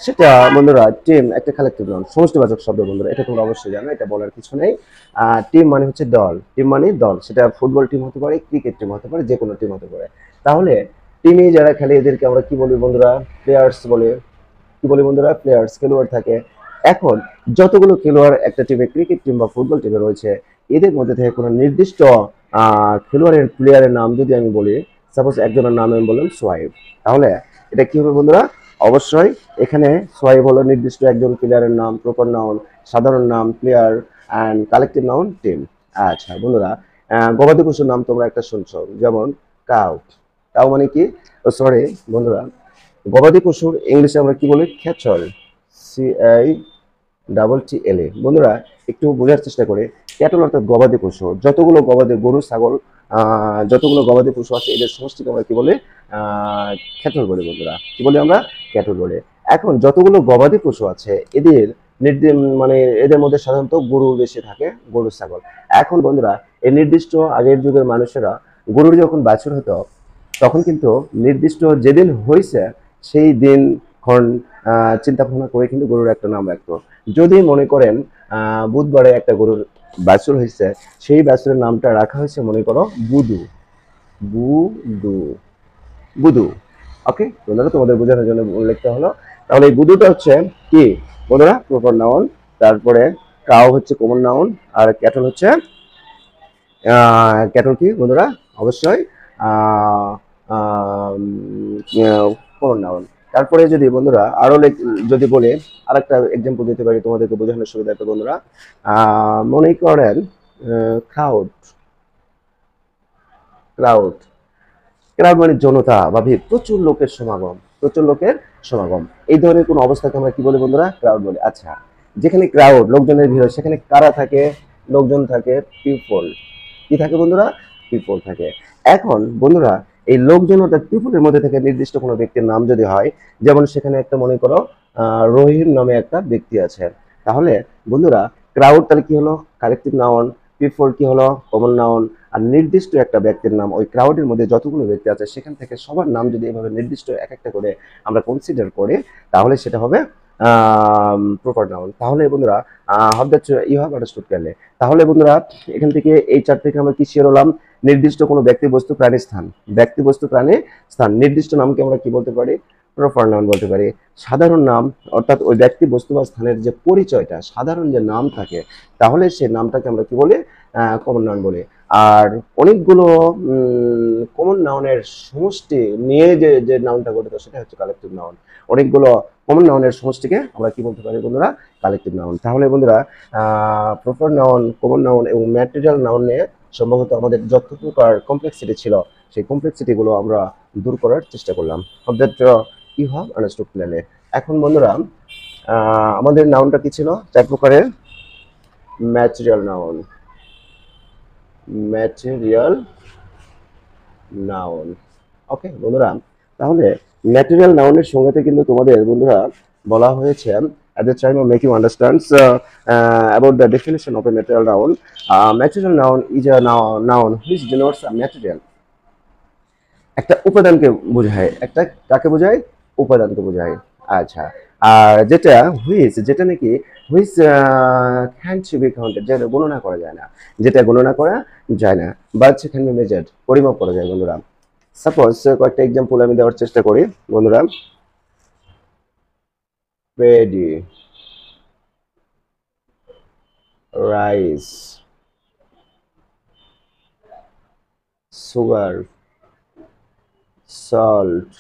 সেটা বন্ধুরা টিম একটা কালেকটিভ নাউন, সমষ্টিবাচক শব্দ বন্ধুরা, এটা তোমরা অবশ্যই জানো, এটা বলার কিছু নেই। টিম মানে হচ্ছে দল, টিম মানে দল, সেটা ফুটবল টিম হতে পারে, ক্রিকেট টিম হতে পারে, যে কোনো টিম হতে পারে। তাহলে টিমে যারা খেলে এদেরকে আমরা কি বলি বন্ধুরা? প্লেয়ার্স বলে। কি বলি বন্ধুরা? প্লেয়ার্স, খেলোয়াড় থাকে। এখন যতগুলো খেলোয়াড় একটা টিমে, ক্রিকেট টিম বা ফুটবল টিমে রয়েছে, এদের মধ্যে থেকে কোনো নির্দিষ্ট খেলোয়াড়ের, প্লেয়ারের নাম যদি আমি বলি, সাপোজ একজনের নাম আমি বললাম সোয়াইব, তাহলে এটা কি হবে বন্ধুরা? অবশ্যই এখানে সোয়াইব হলো নির্দিষ্ট একজন প্লেয়ারের নাম, প্রপার নাউন, সাধারণ নাম player, and collective noun team. আচ্ছা বন্ধুরা, গবাদি পশুর নাম তোমরা একটা শুনছো, যেমন কাউ। কাউ মানে কি? সরি বন্ধুরা, গবাদি পশুর ইংলিশে আমরা কি বলি? ক্যাটল। CATTLE। বন্ধুরা একটু বোঝার চেষ্টা করে, ক্যাটল অর্থাৎ গবাদি পশু। যতগুলো গবাদি, গরু, ছাগল, যতগুলো গবাদি পশু আছে, এদের সমষ্টিকে আমরা কি বলি? ক্যাটল বলি বন্ধুরা। কি বলি আমরা? ক্যাটল বলি। এখন যতগুলো গবাদি পশু আছে, এদের মানে এদের মধ্যে সাধারণত গরু বেশি থাকে, গরু, ছাগল। এখন বন্ধুরা, এই নির্দিষ্ট আগের যুগের মানুষেরা গরুর যখন বাছুর হতো, তখন কিন্তু নির্দিষ্ট যেদিন হয়েছে সেই দিন ক্ষণ চিন্তা ভাবনা করে কিন্তু গরুর একটা নাম রাখতো। যদি মনে করেন বুধবারে একটা গরুর বাছুর হয়েছে, সেই বাছুরের নামটা রাখা হয়েছে মনে করো বুধু। বুধু, বুধু। ওকে বন্ধুরা, তোমাদের বোঝানোর জন্য লিখতে হলো। তাহলে এই বুধুটা হচ্ছে কি বন্ধুরা? Proper noun. তারপরে কাউ হচ্ছে কমন নাউন, আর ক্যাটল হচ্ছে ক্যাটল কি বন্ধুরা? অবশ্যই কমন নাউন। তারপরে যদি বন্ধুরা আরো যদি বলে আরেকটা এক্সাম্পল দিতে পারি তোমাদেরকে বোঝানোর সুবিধার্থে বন্ধুরা, মনে করেন ক্রাউড। ক্রাউড, ক্রাউড মানে জনতা বা ভিড়, প্রচুর লোকের সমাগম, প্রচুর লোকের সমাগম। এই ধরনের কোন অবস্থাকে আমরা কি বলি বন্ধুরা? ক্রাউড বলি। আচ্ছা, যেখানে ক্রাউড, লোকজনের ভিড় হয়, সেখানে কারা থাকে? লোকজন থাকে, পিপল। কি থাকে বন্ধুরা? পিপল থাকে। এখন বন্ধুরা, এই লোকজন অর্থাৎ পিপলের মধ্যে থেকে নির্দিষ্ট কোনো ব্যক্তির নাম যদি হয়, যেমন সেখানে একটা মনে করো রহিম নামে একটা ব্যক্তি আছে, তাহলে বন্ধুরা ক্রাউড তাহলে কি হলো? Collective noun. পিপল কি হলো? Common noun. আর নির্দিষ্ট একটা ব্যক্তির নাম, ওই ক্রাউডের মধ্যে যতগুলো ব্যক্তি আছে সেখান থেকে সবার নাম যদি এভাবে নির্দিষ্ট এক একটা করে আমরা কনসিডার করি, তাহলে সেটা হবে প্রপার নাউন। তাহলে বন্ধুরা how that you have understood clearly. তাহলে বন্ধুরা এখান থেকে এই চার্ট থেকে আমরা কি শিওর হলাম? নির্দিষ্ট কোনো ব্যক্তি, বস্তু, প্রাণী, স্থান, ব্যক্তি, বস্তু, প্রাণী, স্থান, নির্দিষ্ট নামকে আমরা কি বলতে পারি? প্রপার নাউন বলতে পারি। সাধারণ নাম অর্থাৎ ওই ব্যক্তি বস্তু বা স্থানের যে পরিচয়টা সাধারণ যে নাম থাকে তাহলে সেই নামটাকে আমরা কি বলি কমন নাউন বলি। আর অনেকগুলো কমন নাউনের সমষ্টি নিয়ে যে যে নাউনটা গঠিত সেটা হচ্ছে কালেকটিভ নাউন। অনেকগুলো কমন নাউনের সমষ্টিকে আমরা কি বলতে পারি বন্ধুরা কালেকটিভ নাউন। তাহলে বন্ধুরা প্রপার নাউন কমন নাউন এবং ম্যাটেরিয়াল নাউন নিয়ে সম্ভবত আমাদের যত প্রকার কমপ্লেক্সিটি ছিল সেই কমপ্লেক্সিটি গুলো আমরা দূর করার চেষ্টা করলাম। That you have understood clearly. এখন বন্ধুরা আমাদের নাউনটা কি ছিল 4 প্রকারের material noun. Material noun okay বন্ধুরা, তাহলে ম্যাটেরিয়াল নাউনের সংজ্ঞাতে কিন্তু তোমাদের বন্ধুরা বলা হয়েছে at the time of making understands about the definition of a material noun. Material noun is a noun which denotes a material, একটা উপাদানকে বোঝায়, একটা কাকে বোঝায় উপাদানকে বোঝায়। আচ্ছা, আর যেটা হুইচ যেটা নাকি হুইচ ক্যান বি কাউন্টেড, যেটা গণনা করা যায় না, যেটা গণনা করা যায় না বাট ক্যান বি মেজার্ড, পরিমাপ করা যায় বন্ধুরা। সাপোজ কয়েকটা এক্সাম্পল আমি দেওয়ার চেষ্টা করি বন্ধুরা। Paddy, rice, sugar, salt,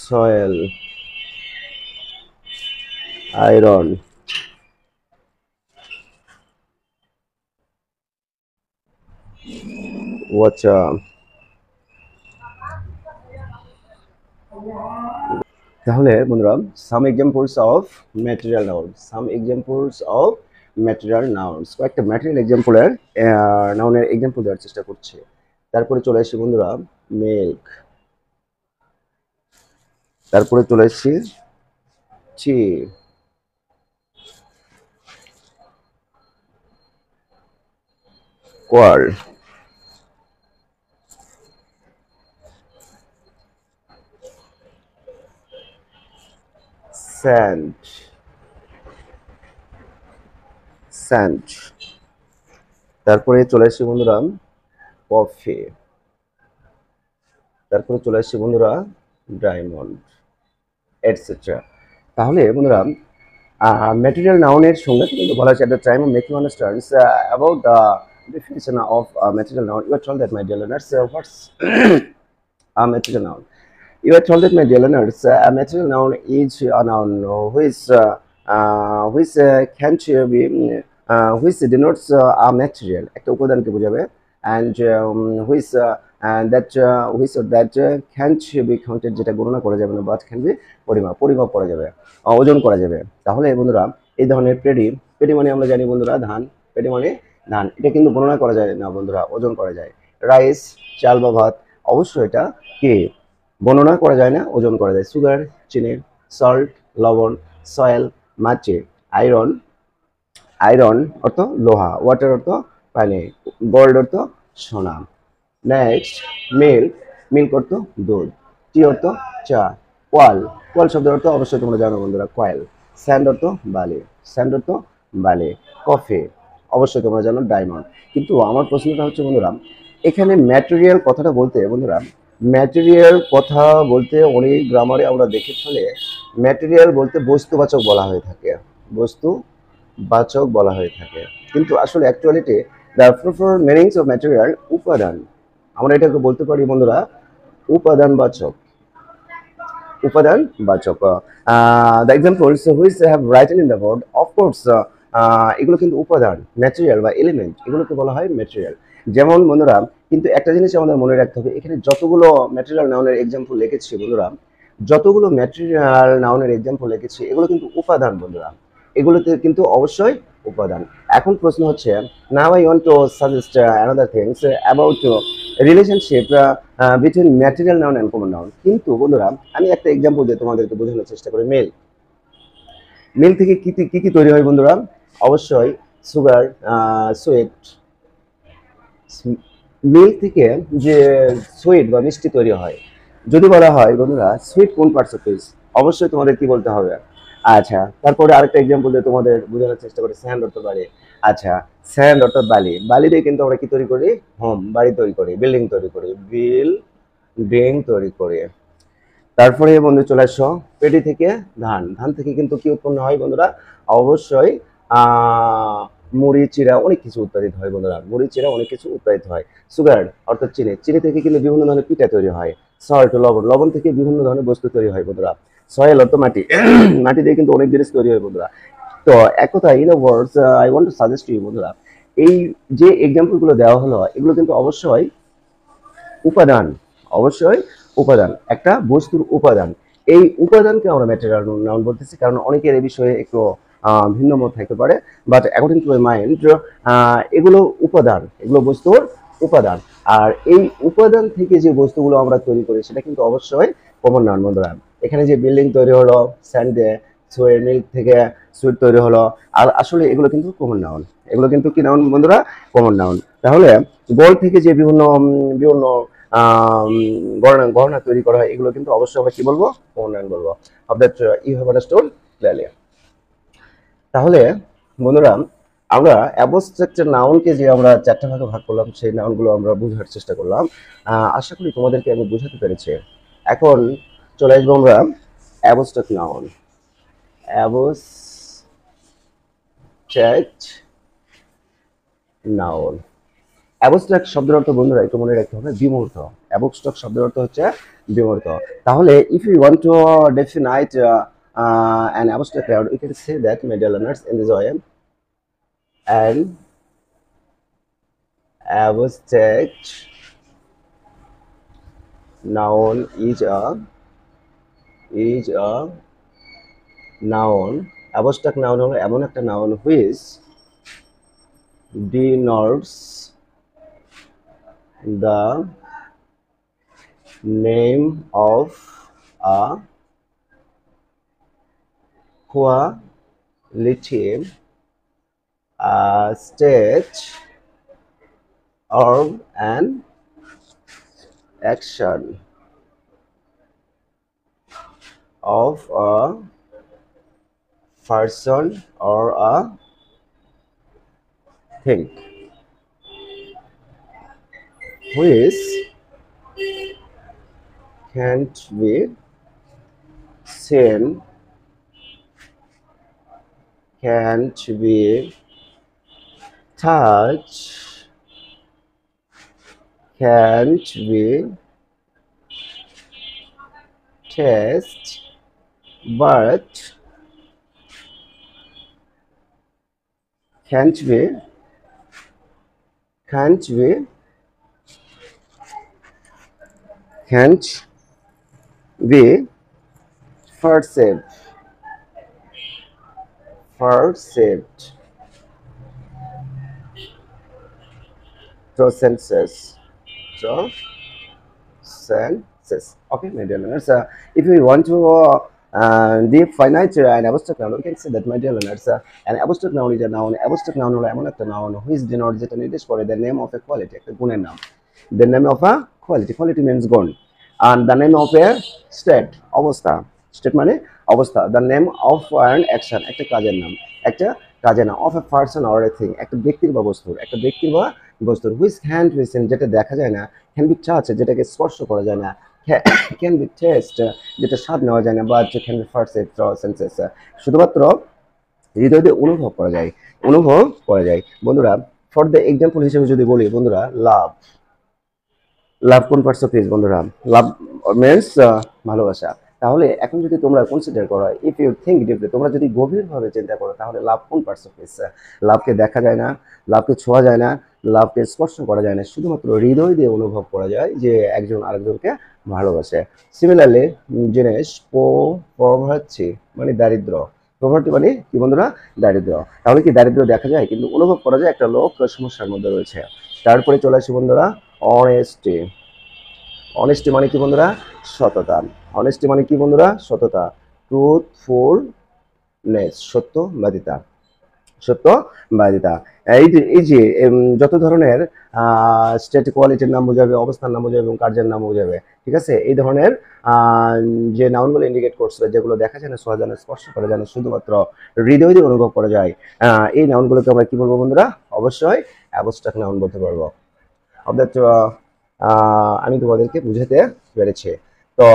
soil, iron, water. তাহলে বন্ধুরা সাম examples of material noun, some examples of material nouns, কয়েকটা ম্যাটেরিয়াল এক্সাম্পলের নাউনের এক্সাম্পল দেওয়ার চেষ্টা করছে। তারপরে চলে আসি বন্ধুরা মিল্ক, তারপরে চলে আসছি টি, কোয়াল, স্যান্ড, স্যান্ড, তারপরে চলে আসছি বন্ধুরা কফি, তারপরে চলে আসছি বন্ধুরা ডায়মন্ড, এটসেট্রা। তাহলে বন্ধুরা ম্যাটেরিয়াল নাউনের সংজ্ঞা কিন্তু বলা হয়েছে at the time of making understands about the definition of material noun. You are told that, my dear learners, what's a material noun? You are told that, my dear learners, a material noun is a noun which can be which denotes a material, একটা উপাদানকে বোঝাবে, and which that can be counted, যেটা গণনা করা যাবে না, but can be পরিমাপ করা যাবে, ওজন করা যাবে। তাহলে বন্ধুরা এই ধরনের পেডি, পেডি মানে আমরা জানি বন্ধুরা ধান, পেডি মানে ধান, এটা কিন্তু গণনা করা যায় না বন্ধুরা, ওজন করা যায়। রাইস চাল বা ভাত, অবশ্যই এটা কি গণনা করা যায় না, ওজন করা যায়। সুগার চিনি, সল্ট লবণ, সয়েল মাটি, আয়রন, আয়রন অর্থ লোহা, ওয়াটার অর্থ পানি, গোল্ড অর্থ সোনা। নেক্সট মিল্ক, মিল্ক অর্থ দুধ, টি অর্থ চা, কোয়াল, কোয়াল শব্দের অর্থ অবশ্যই তোমরা জানো বন্ধুরা কয়েল, স্যান্ড অর্থ বালি, স্যান্ড অর্থ বালি, কফি অবশ্যই তোমরা জানো ডায়মন্ড। কিন্তু আমার প্রশ্নটা হচ্ছে বন্ধুরা এখানে ম্যাটেরিয়াল কথাটা বলতে বন্ধুরা, ম্যাটেরিয়াল কথা বলতে অনেক গ্রামারে আমরা দেখে ফেলে ম্যাটেরিয়াল বলতে বস্তুবাচক বলা হয়ে থাকে, বস্তুবাচক বলা হয়ে থাকে, কিন্তু আসলে actuality the proper meanings of material উপাদান, আমরা এটাকে বলতে পারি বন্ধুরা উপাদানবাচক, উপাদানবাচক। The examples which have written in the board, of course এগুলো কিন্তু উপাদান, ম্যাটেরিয়াল বা এলিমেন্ট, এগুলোকে বলা হয় ম্যাটেরিয়াল। যেমন বন্ধুরা কিন্তু একটা জিনিস আমাদের মনে রাখতে হবে, এখানে যতগুলো ম্যাটেরিয়াল নাউনের এক্সাম্পল লিখেছি বন্ধুরা, যতগুলো ম্যাটেরিয়াল নাউনের এক্সাম্পল লিখেছি এগুলো কিন্তু উপাদান বন্ধুরা, এগুলোতে কিন্তু অবশ্যই উপাদান। এখন প্রশ্ন হচ্ছে now I want to suggest another things about relationship between material noun and common noun. কিন্তু বন্ধুরা আমি একটা এক্সাম্পল দিয়ে তোমাদেরকে বোঝানোর চেষ্টা করি। মিল, মিল থেকে কি কি কি তৈরি হয় বন্ধুরা? অবশ্যই সুগার, সুইট, মিল থেকে যে সুইট বা মিষ্টি তৈরি হয়, যদি বলা হয় বন্ধুরা সুইট কোন পার্সেন্টেজ, অবশ্যই তোমাদের কি বলতে হবে। আচ্ছা, তারপরে আরেকটা এক্সাম্পল দিয়ে তোমাদের বোঝানোর চেষ্টা করি। স্যান্ড অর্থ বালি, আচ্ছা স্যান্ড অর্থাৎ বালি, বালি দিয়ে কিন্তু আমরা কি তৈরি করি? হোম, বাড়ি তৈরি করি, বিল্ডিং তৈরি করি, বিল্ডিং তৈরি করি। তারপরে বন্ধু চলে আসো পেটি থেকে ধান, ধান থেকে কিন্তু কি উৎপন্ন হয় বন্ধুরা? অবশ্যই আহ মুড়ি চিড়া অনেক কিছু উৎপাদিত হয় বন্ধুরা, মুড়ি চিড়া অনেক কিছু উৎপাদিত হয়। সুগার অর্থাৎ চিনি, চিনি থেকে কিন্তু বিভিন্ন ধরনের পিঠা তৈরি হয়। সল্ট লবণ, লবণ থেকে বিভিন্ন ধরনের বস্তু তৈরি হয় বন্ধুরা। সয়েল অর্থ মাটি, মাটি দিয়ে কিন্তু অনেক জিনিস তৈরি হয় বন্ধুরা। তো এক কথা in a words I want to suggest you বন্ধুরা, এই যে এক্সাম্পল গুলো দেওয়া হলো এগুলো কিন্তু অবশ্যই উপাদান, অবশ্যই উপাদান, একটা বস্তুর উপাদান। এই উপাদানকে আমরা ম্যাটেরিয়াল নাউন বলতেছি, কারণ অনেকের এই বিষয়ে একটু ভিন্ন মত থাকতে পারে, but according to my mind এগুলো উপাদান, এগুলো বস্তুর উপাদান। আর এই উপাদান থেকে যে বস্তুগুলো আমরা তৈরি করি সেটা কিন্তু অবশ্যই কমন নাউন বন্ধুরা। এখানে যে বিল্ডিং তৈরি হলো স্যান্ড দিয়ে, সোয়ে মিল্ক থেকে সুইট তৈরি হলো, আর আসলে এগুলো কিন্তু কমন নাউন, এগুলো কিন্তু কি নাউন বন্ধুরা? Common noun. তাহলে গোল্ড থেকে যে বিভিন্ন বিভিন্ন গহনা গহনা তৈরি করা হয় এগুলো কিন্তু অবশ্যই আমরা কি বলবো? কমন নাউন বলবো। Of that you have understood clearly. তাহলে বন্ধুরা আমরা অ্যাবস্ট্রাক্ট নাউনকে যে আমরা চারটা ভাগে ভাগ করলাম সেই নাউনগুলো আমরা বোঝার চেষ্টা করলাম। আশা করি তোমাদেরকে আমি বোঝাতে পেরেছি। এখন চলে আসবো আমরা abstract noun. Abstract noun, abstract শব্দের অর্থ বন্ধুরা একটু মনে রাখতে হবে বিমূর্ত। অ্যাবস্ট্রাক্ট শব্দের অর্থ হচ্ছে বিমূর্ত। তাহলে if you want to definite an abstract noun, you can say that, my dear learners, in this way, an abstract noun is a noun. abstract noun হলো এমন একটা noun which denotes the name of a quality, a state, or an action of a person or a thing, which can't be seen, can't be touched, can't be tasted, but can't be can't be can't be perceived perceived through senses, through senses. Okay, my dear learners, if we want to define an abstract noun, we can say that, my dear learners, an abstract noun is a noun. Abstract noun হলো এমন একটা noun which denotes, যেটা নির্দেশ করে, the name of a quality, একটা গুণের নাম। the name of a quality, quality means গুণ, and the name of a state, অবস্থা, state মানে অবস্থা, the name of an action, একটা কাজের নাম, একটা কাজের নাম, of a person or a thing, একটা ব্যক্তির বা বস্তুর, একটা ব্যক্তির বা বস্তুর, which can't be seen, যেটা দেখা যায় না, can be touched, যেটাকে স্পর্শ করা যায় না, can be tasted, যেটা স্বাদ নেওয়া যায় না, বা can be perceived through senses, শুধুমাত্র হৃদয় দিয়ে অনুভব করা যায়, অনুভব করা যায় বন্ধুরা। ফর দ্য এক্সাম্পল হিসেবে যদি বলি বন্ধুরা, লাভ, লাভ কোন পার্টস অফ স্পিচ বন্ধুরা? লাভ মিন্স ভালোবাসা। তাহলে এখন যদি তোমরা কনসিডার করো, ইফ ইউ থিঙ্ক ডিপলি, তোমরা যদি গভীরভাবে চিন্তা করো, তাহলে লাভ কোন পার্টস অফ স্পিচ? লাভকে দেখা যায় না, লাভকে ছোঁয়া যায় না, লাভকে স্পর্শ করা যায় না, শুধুমাত্র হৃদয় দিয়ে অনুভব করা যায় যে একজন আরেকজনকে ভালোবাসে। সিমিলারলি জিনিস প্রভাচ্ছি মানে দারিদ্র, প্রভার্টি মানে কি বন্ধুরা? দারিদ্র। তাহলে কি দারিদ্র দেখা যায়? কিন্তু অনুভব করা যায় একটা লোক সমস্যার মধ্যে রয়েছে। তারপরে চলে আসি বন্ধুরা অনেস্টি। অনেস্টি মানে কি বন্ধুরা? সততা। অনেস্টি মানে কি বন্ধুরা? সততা। ট্রুথফুলনেস, সত্যবাদিতা, সত্যবাদিতা। এই যে যত ধরনের স্টেট কোয়ালিটির নাম বোঝাবে, অবস্থার নাম বোঝাবে এবং কার্যের নাম বোঝাবে, ঠিক আছে, এই ধরনের যে নাউনগুলো ইন্ডিকেট করছে, যেগুলো দেখা যায় না, ছোঁয়া যায় না, স্পর্শ করা যায় না, শুধুমাত্র হৃদয় দিয়ে অনুভব করা যায়, এই নাউনগুলোকে আমরা কি বলবো বন্ধুরা? অবশ্যই অ্যাবস্ট্রাক্ট নাউন বলতে পারবো। অর্থাৎ আমি তোমাদেরকে বুঝাতে পেরেছি। তো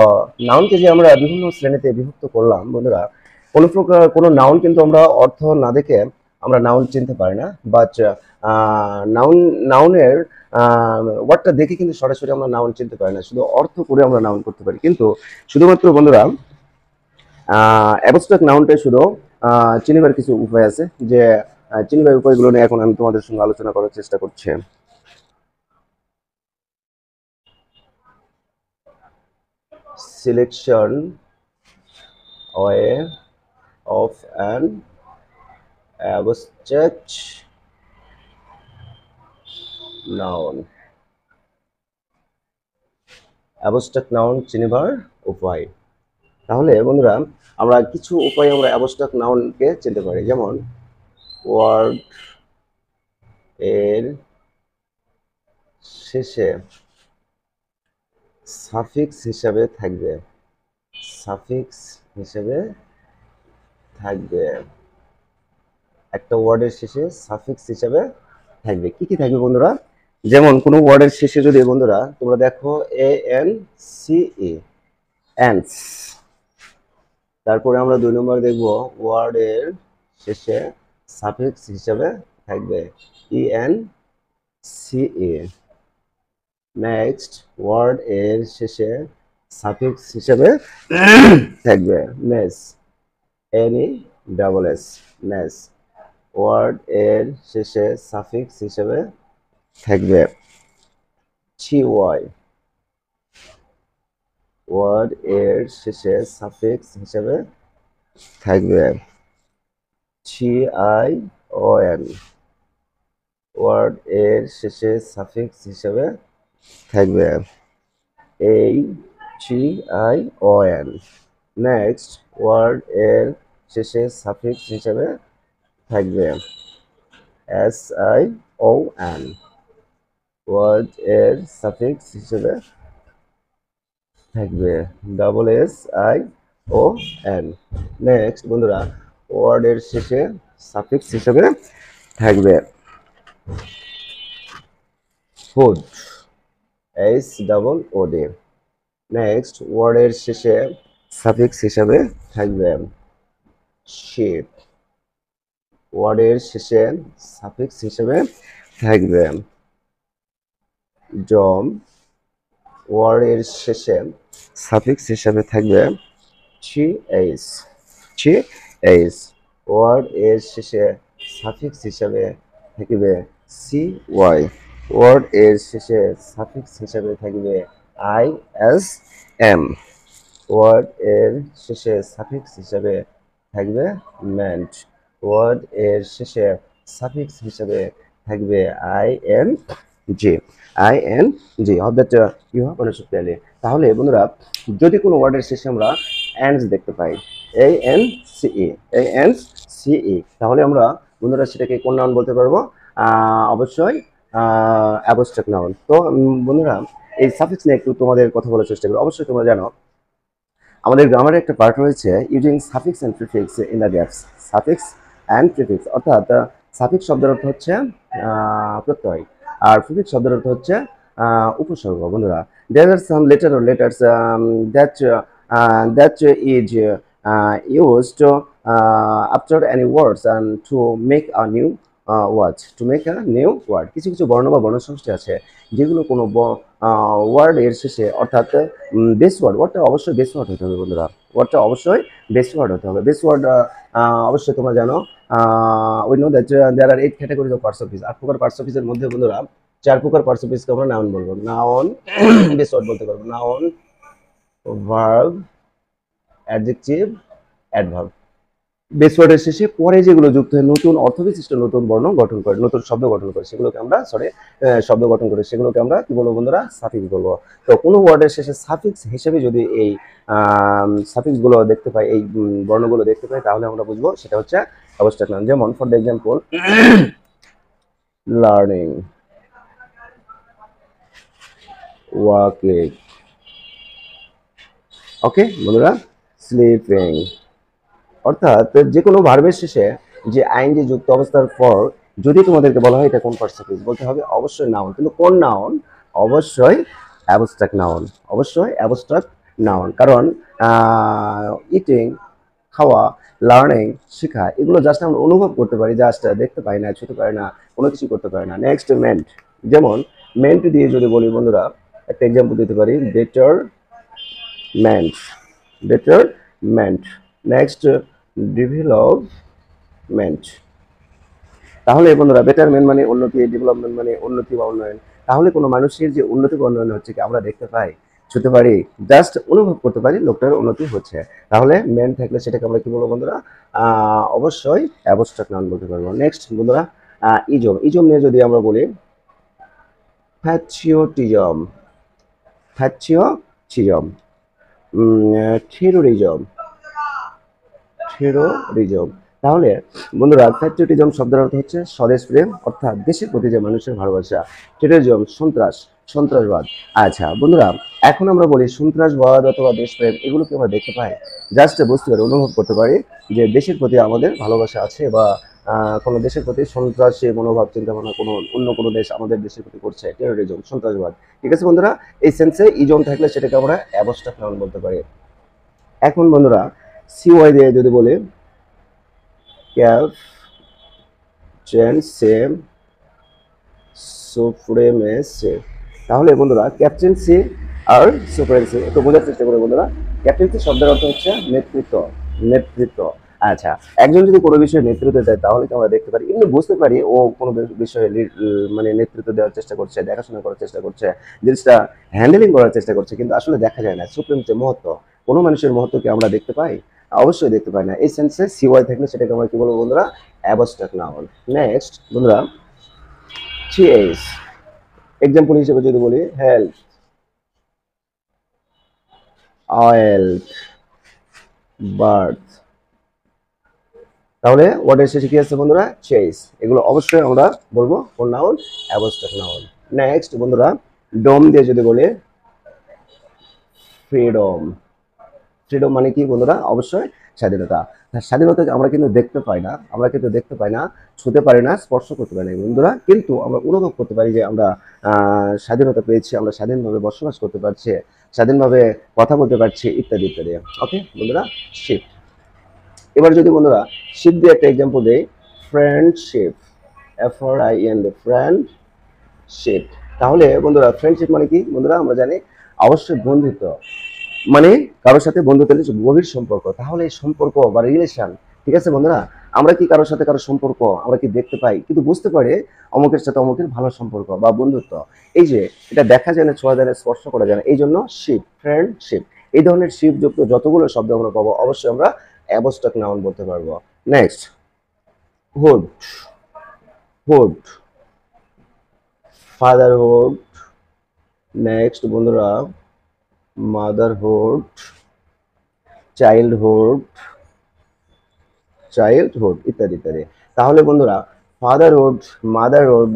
নাউনকে যে আমরা বিভিন্ন শ্রেণীতে বিভক্ত করলাম বন্ধুরা, কোনো প্রকার কোনো নাউন কিন্তু আমরা অর্থ না দেখে আমরা নাউন চিনতে পারি না, বাট নাউন নাউনের ওয়ার্ডটা দেখে কিন্তু সরাসরি আমরা নাউন চিনতে পারি না, শুধু অর্থ করে আমরা নাউন করতে পারি। কিন্তু শুধুমাত্র বন্ধুরা অ্যাবস্ট্রাক্ট নাউনটাই শুধু চিনিবার কিছু উপায় আছে, যে চিনিবার উপায়গুলো নিয়ে এখন আমি তোমাদের সঙ্গে আলোচনা করার চেষ্টা করছি। Selection way of an abstract noun, abstract noun চিনিবার উপায়। তাহলে বন্ধুরা আমরা কিছু উপায় আমরা অ্যাবস্ট্রাক্ট নাউনকে চিনতে পারি, যেমন ওয়ার্ড এর শেষে সাফিক্স হিসাবে থাকবে, সাফিক্স হিসাবে থাকবে, একটা ওয়ার্ডের শেষে সাফিক্স হিসাবে থাকবে। কি কি থাকবে বন্ধুরা? যেমন কোনো ওয়ার্ডের শেষে যদি বন্ধুরা তোমরা দেখো এ এন সি ই, অ্যান্স, তারপরে আমরা 2 নম্বর দেখব ওয়ার্ডের শেষে সাফিক্স হিসাবে থাকবে E N C E. Next word এর শেষে সাফিক্স হিসাবে থাকবে ness, N E double S, ness. Word এর শেষে সাফিক্স হিসাবে থাকবে ছি ওয়াই, ওয়ার্ড এর শেষে সাফিক্স হিসাবে থাকবে ছি আই ও এন, ওয়ার্ড এর শেষে সাফিক্স হিসাবে থাকবে এই ছি I O N. Next word এর শেষে সাফিক্স হিসাবে থাকবে S I O N, word এর সাফিক্স হিসাবে থাকবে double S I O N. Next বন্ধুরা ওয়ার্ড এর শেষে সাফিক্স হিসাবে থাকবে food, H double O D. Next ওয়ার্ডের শেষে সাফিক্স হিসাবে থাকবে শিপ, ওয়ার্ডের শেষে সাফিক্স হিসাবে থাকবে জম, ওয়ার্ডের শেষে সাফিক্স হিসাবে থাকবে ছি এইচ, ছি এইচ। ওয়ার্ড এর শেষে সাফিক্স হিসাবে থাকবে সি ওয়াই, ওয়ার্ড এর শেষে সাফিক্স হিসাবে থাকবে আই এস এম, ওয়ার্ড এর শেষে সাফিক্স হিসাবে থাকবে মেন্ট, ওয়ার্ড এর শেষে সাফিক্স হিসাবে থাকবে I N G, I N G. Hope that you have understood clearly. তাহলে বন্ধুরা যদি কোনো ওয়ার্ডের শেষে আমরা এন্ডস দেখতে পাই, A N C E, A N C E, তাহলে আমরা বন্ধুরা সেটাকে কোন নাউন বলতে পারবো? অবশ্যই অ্যাবস্ট্রাক্ট নাউন। তো বন্ধুরা এই সাফিক্স নিয়ে একটু তোমাদের কথা বলার চেষ্টা করি। অবশ্যই তোমরা জানো আমাদের গ্রামারে একটা পার্ট রয়েছে using suffix and prefix in the gaps, suffix and prefix, অর্থাৎ সাফিক্স শব্দের অর্থ হচ্ছে প্রত্যয়, আর প্রিফিক্স শব্দের অর্থ হচ্ছে উপসর্গ। বন্ধুরা there are some letter or letters that is used after any words and to make a new word, to make a new word। কিছু কিছু বর্ণ বা বর্ণসমষ্টি আছে যেগুলো কোনো ওয়ার্ড এর শেষে, অর্থাৎ বেস ওয়ার্ড, ওয়ার্ডটা অবশ্যই বেস ওয়ার্ড হতে হবে বন্ধুরা, ওয়ার্ডটা অবশ্যই বেস ওয়ার্ড হতে হবে। বেস ওয়ার্ড অবশ্যই তোমরা জানো we know that there are 8 categories of parts of speech. 8 প্রকার পার্টস অফ স্পিচের মধ্যে বন্ধুরা 4 প্রকার পার্টস অফ স্পিচকে আমরা নাউন বলবো। নাউন বেস ওয়ার্ড বলতে পারবো, noun, verb, adjective, adverb. Base ওয়ার্ডের শেষে পরে যেগুলো যুক্ত হয়ে নতুন অর্থবিশিষ্ট নতুন বর্ণ গঠন করে, নতুন শব্দ গঠন করে, সেগুলোকে আমরা শব্দ গঠন করে সেগুলোকে আমরা কি বলবো বন্ধুরা? সাফিক্স বলবো। তো কোনো ওয়ার্ডের শেষে সাফিক্স হিসেবে যদি এই সাফিক্স গুলো দেখতে পাই, এই বর্ণগুলো দেখতে পাই, তাহলে আমরা বুঝবো সেটা হচ্ছে অ্যাবস্ট্রাক্ট নাউন। যেমন for the example learning, walking, okay বন্ধুরা, স্লিপিং। অর্থাৎ যে কোনো ভার্বের শেষে যে আইনজি যুক্ত অবস্থার পর যদি তোমাদেরকে বলা হয় এটা কোন পার্টস অফ স্পিচ, বলতে হবে অবশ্যই নাউন। কিন্তু কোন নাউন? অবশ্যই অ্যাবস্ট্রাক্ট নাউন, অবশ্যই অ্যাবস্ট্রাক্ট নাউন। কারণ ইটিং, খাওয়া, লার্নিং, শেখা, এগুলো জাস্ট আমরা অনুভব করতে পারি, জাস্ট দেখতে পাই না, ছুতে পারি না, কোনো কিছু করতে পারি না। নেক্সট মেন্ট, যেমন মেন্ট দিয়ে যদি বলি বন্ধুরা, একটা এক্সাম্পল দিতে পারি, better meant, better meant. Next development. তাহলে বন্ধুরা বেটারমেন্ট মানে উন্নতি, ডেভেলপমেন্ট মানে উন্নতি বা উন্নয়ন। তাহলে কোনো মানুষের যে উন্নতি বা উন্নয়ন হচ্ছে কি আমরা দেখতে পাই, ছুতে পারি, জাস্ট অনুভব করতে পারি লোকটার উন্নতি হচ্ছে। তাহলে মেন থাকলে সেটাকে আমরা কি বলবো বন্ধুরা, অবশ্যই অ্যাবস্ট্রাক্ট নাউন বলতে পারবো। নেক্সট বন্ধুরা, ইজম, ইজম নিয়ে যদি আমরা বলি, প্যাট্রিয়টিজম, প্যাট্রিয়টিজম, টেরোরিজম, টেরোরিজম। তাহলে বন্ধুরা প্যাট্রিয়টিজম শব্দের অর্থ হচ্ছে স্বদেশ প্রেম, অর্থাৎ দেশের প্রতি যে মানুষের ভালোবাসা। টেরোরিজম সন্ত্রাস, সন্ত্রাসবাদ। আচ্ছা বন্ধুরা, এখন আমরা বলি সন্ত্রাসবাদ অথবা দেশপ্রেম, এগুলোকে আমরা দেখতে পাই, জাস্ট বুঝতে পারি, অনুভব করতে পারি যে দেশের প্রতি আমাদের ভালোবাসা আছে, বা কোনো দেশের প্রতি সন্ত্রাসী মনোভাব চিন্তা ভাবনা কোনো অন্য কোনো দেশ আমাদের দেশের প্রতি করছে, টেরোরিজম সন্ত্রাসবাদ। ঠিক আছে বন্ধুরা, এই সেন্সে ইজম থাকলে সেটাকে আমরা অ্যাবস্ট্রাক্ট নাউন বলতে পারি। এখন বন্ধুরা সিওয়াই দিয়ে যদি বলি, ক্যাপ, চেন, সেম, সুপ্রেমেসি। তাহলে বন্ধুরা ক্যাপ্টেন্সি আর সুপ্রেমেসি একটু বোঝার চেষ্টা করে বন্ধুরা। ক্যাপ্টেন্সি শব্দের অর্থ হচ্ছে নেতৃত্ব, নেতৃত্ব। আচ্ছা, একজন যদি কোনো বিষয়ে নেতৃত্ব দেয় তাহলে কি আমরা দেখতে পারি, এমনি বুঝতে পারি ও কোনো বিষয়ে মানে নেতৃত্ব দেওয়ার চেষ্টা করছে, দেখাশোনা করার চেষ্টা করছে, জিনিসটা হ্যান্ডেলিং করার চেষ্টা করছে, কিন্তু আসলে দেখা যায় না সুপ্রিম যে মহত্ব, কোনো মানুষের মহত্বকে আমরা দেখতে পাই, অবশ্যই দেখতে পাই না। এই সেন্সে সিওয়াই থাকলে সেটাকে আমরা কি বলবো বন্ধুরা, অ্যাবস্ট্রাক্ট নাউন। নেক্সট বন্ধুরা, চিএস, এক্সাম্পল হিসেবে যদি বলি, হেলথ, অয়েল, বার্থ। তাহলে ওয়ার্ডের শেষে কি আছে বন্ধুরা, চেস। এগুলো অবশ্যই আমরা বলবো কোন নাউন, অ্যাবস্ট্রাক্ট নাউন। নেক্সট বন্ধুরা, ডোম দিয়ে যদি বলি, ফ্রিডম। ফ্রিডম মানে কি বন্ধুরা, অবশ্যই স্বাধীনতা। স্বাধীনতাকে আমরা কিন্তু দেখতে পাই না, আমরা কিন্তু দেখতে পাই না, ছুতে পারি না, স্পর্শ করতে পারি না বন্ধুরা, কিন্তু আমরা অনুভব করতে পারি যে আমরা স্বাধীনতা পেয়েছি, আমরা স্বাধীনভাবে বসবাস করতে পারছি, স্বাধীনভাবে কথা বলতে পারছি, ইত্যাদি ইত্যাদি। ওকে বন্ধুরা, শিপ। এবার যদি বন্ধুরা শিপ দিয়ে একটা এক্সাম্পল দেই, ফ্রেন্ডশিপ, FRIEND, ফ্রেন্ডশিপ। তাহলে বন্ধুরা ফ্রেন্ডশিপ মানে কি বন্ধুরা, আমরা জানি অবশ্যই বন্ধুত্ব, মানে কারোর সাথে বন্ধুত্বের গভীর সম্পর্ক। তাহলে এই সম্পর্ক বা রিলেশন, ঠিক আছে বন্ধুরা, আমরা কি কারোর সাথে কারোর সম্পর্ক আমরা কি দেখতে পাই, কিন্তু বুঝতে পারি অমুকের সাথে অমুকের ভালো সম্পর্ক বা বন্ধুত্ব। এই যে এটা দেখা যায় না, ছোঁয়া যায় না, স্পর্শ করা যায় না, এই জন্য শিপ, ফ্রেন্ডশিপ। এই ধরনের শিপ যুক্ত যতগুলো শব্দ আমরা পাবো অবশ্যই আমরা অ্যাবস্ট্রাক্ট নাউন বলতে পারবো। Next, hood, hood, fatherhood. Next বন্ধুরা, মাদারহুড, চাইল্ডহুড, চাইল্ডহুড, ইত্যাদি ইত্যাদি। তাহলে বন্ধুরা ফাদারহুড, মাদারহুড,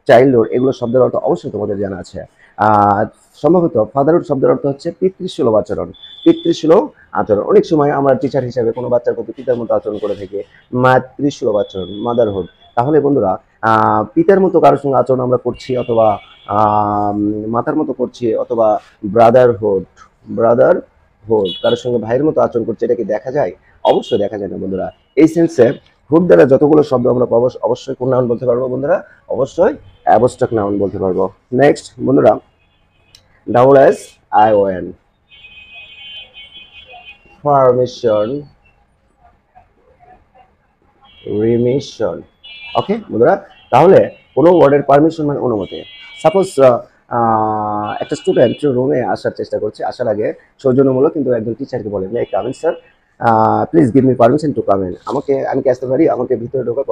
চাইল্ডহুড, এগুলো শব্দের অর্থ অবশ্যই তোমাদের জানা আছে। আর সম্ভবত ফাদারহুড শব্দের অর্থ হচ্ছে পিতৃসুলভ আচরণ, পিতৃসুলভ আচরণ। অনেক সময় আমরা টিচার হিসেবে কোনো বাচ্চার প্রতি পিতার মতো আচরণ করে থাকি, মাতৃসুলভ আচরণ, মাদারহুড। তাহলে বন্ধুরা পিতার মতো কারোর সঙ্গে আচরণ আমরা করছি, অথবা মাতার মতো করছি, অথবা ব্রাদারহুড, ব্রাদারহুড, কারোর সঙ্গে ভাইয়ের মতো আচরণ করছে, এটা কি দেখা যায়? অবশ্যই দেখা যায় না বন্ধুরা। এই সেন্সে হুড দ্বারা যতগুলো শব্দ আমরা পাবো অবশ্যই কোন নাউন বলতে পারবো বন্ধুরা, অবশ্যই অ্যাবস্ট্রাক্ট নাউন বলতে পারবো। নেক্সট বন্ধুরা, WSION, পারমিশন, রিমিশন। ওকে বন্ধুরা, তাহলে কোনো ওয়ার্ডের পারমিশন মানে অনুমতি। সাপোজ একটা স্টুডেন্ট রুমে আসার চেষ্টা করছে, আসার আগে সৌজন্যমূলক কিন্তু একজন টিচারকে বলে, may I come in sir, please give me permission to come in. আমাকে, আমি কি আসতে পারি, আমাকে ভিতরে ঢোকার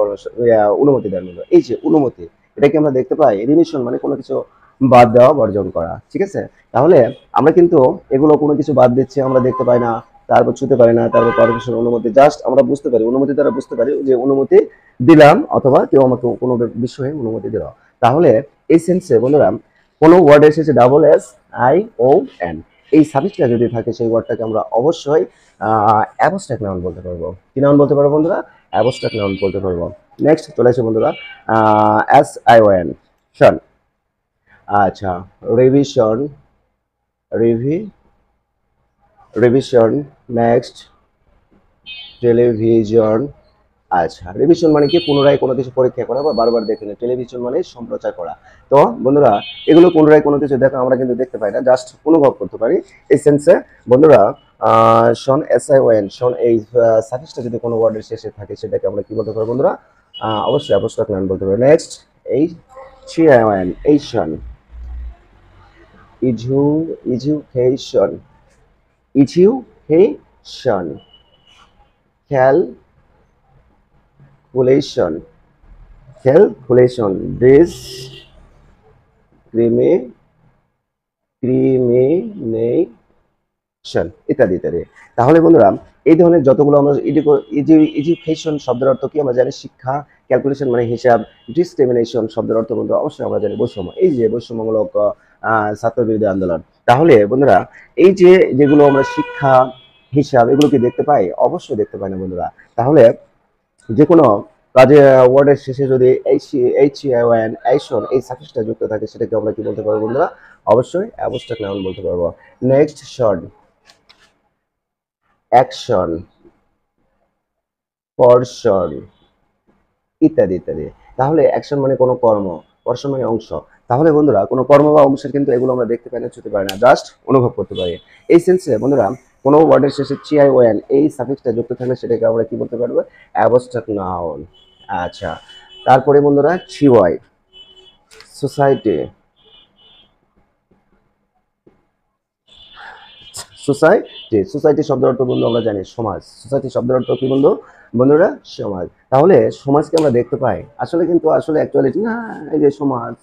অনুমতি দেওয়ার মতো। এই যে অনুমতি, এটাকে আমরা দেখতে পাই। রিমিশন মানে কোনো কিছু বাদ দেওয়া, বর্জন করা। ঠিক আছে, তাহলে আমরা কিন্তু এগুলো কোনো কিছু বাদ দিচ্ছি আমরা দেখতে পাই না, তারপর ছুতে পারি না, তারপর পারমিশন, অনুমতি, জাস্ট আমরা বুঝতে পারি, অনুমতি দ্বারা বুঝতে পারি যে অনুমতি দিলাম, অথবা কেউ আমাকে কোনো বিষয়ে অনুমতি দিল। তাহলে এই সেন্সে বন্ধুরা কোনো ওয়ার্ড এসেছে WSION, এই সাফিক্সটা যদি থাকে সেই ওয়ার্ডটাকে আমরা অবশ্যই অ্যাবস্ট্রাক্ট নাউন বলতে পারবো। কি নাউন বলতে পারবো বন্ধুরা, অ্যাবস্ট্রাক্ট নাউন বলতে পারবো। নেক্সট চলে আসে বন্ধুরা, SION, শন। আচ্ছা, revision, revision, revision, next television. আচ্ছা, রিভিশন মানে কি? পুনরায় কোনো কিছু পরীক্ষা করা বা বারবার দেখে নেওয়া। টেলিভিশন মানে সম্প্রচার করা। তো বন্ধুরা, এগুলো পুনরায় কোনো কিছু দেখা আমরা কিন্তু দেখতে পাই না, জাস্ট অনুভব করতে পারি। এই সেন্সে বন্ধুরা, শন, SION, শন, এই সাফিক্সটা যদি কোনো ওয়ার্ডের শেষে থাকে সেটাকে আমরা কি বলতে পারি বন্ধুরা? অবশ্যই অ্যাপোস্ট্রোফ নাউন বলতে পারি। নেক্সট HION, এইশন, ইজুকেশন, ইজুকেশন, ক্যালকুলেশন, ডিসক্রিমিনেশন, ইত্যাদি ইত্যাদি। তাহলে বন্ধুরা, এই ধরনের যতগুলো আমরা এডুকেশন শব্দের অর্থ কি আমরা জানি? শিক্ষা। ক্যালকুলেশন মানে হিসাব। ডিসক্রিমিনেশন শব্দের অর্থ বন্ধুরা অবশ্যই আমরা জানি বৈষম্য। এই যে বৈষম্যমূলক ছাত্র বিরোধী আন্দোলন। তাহলে বন্ধুরা, এই যে যেগুলো আমরা শিক্ষা, হিসাব, এগুলো কি দেখতে পাই? অবশ্যই দেখতে পাই না বন্ধুরা। তাহলে যে কোনো কাজে ওয়ার্ডের শেষে যদি HION, এইশন, এই সাফিক্সটা যুক্ত থাকে সেটাকে আমরা কি বলতে পারবো বন্ধুরা? অবশ্যই অ্যাবস্ট্রাক্ট নাউন বলতে পারবো। নেক্সট শর্ট, অ্যাকশন, পর্ষণ, ইত্যাদি ইত্যাদি। তাহলে অ্যাকশন মানে কোনো কর্ম, পর্ষণ মানে অংশ। তাহলে বন্ধুরা, কোনো কর্ম বা অংশের কিন্তু এগুলো আমরা দেখতে পাই না, ছুতে পারি না, জাস্ট অনুভব করতে পারি। এই সেন্সে বন্ধুরা, কোনো ওয়ার্ডের শেষে CION এই সাফিক্সটা যুক্ত থাকলে সেটাকে আমরা কি বলতে পারবো? Abstract noun. আচ্ছা, তারপরে বন্ধুরা, CY, সোসাইটি, সোসাইটি শব্দের অর্থ বন্ধু আমরা জানি সমাজ। সোসাইটি শব্দের অর্থ কি বন্ধু? বন্ধুরা, সমাজ। তাহলে সমাজকে আমরা দেখতে পাই, আসলে কিন্তু আসলে অ্যাকচুয়ালিটি না, এই যে সমাজ,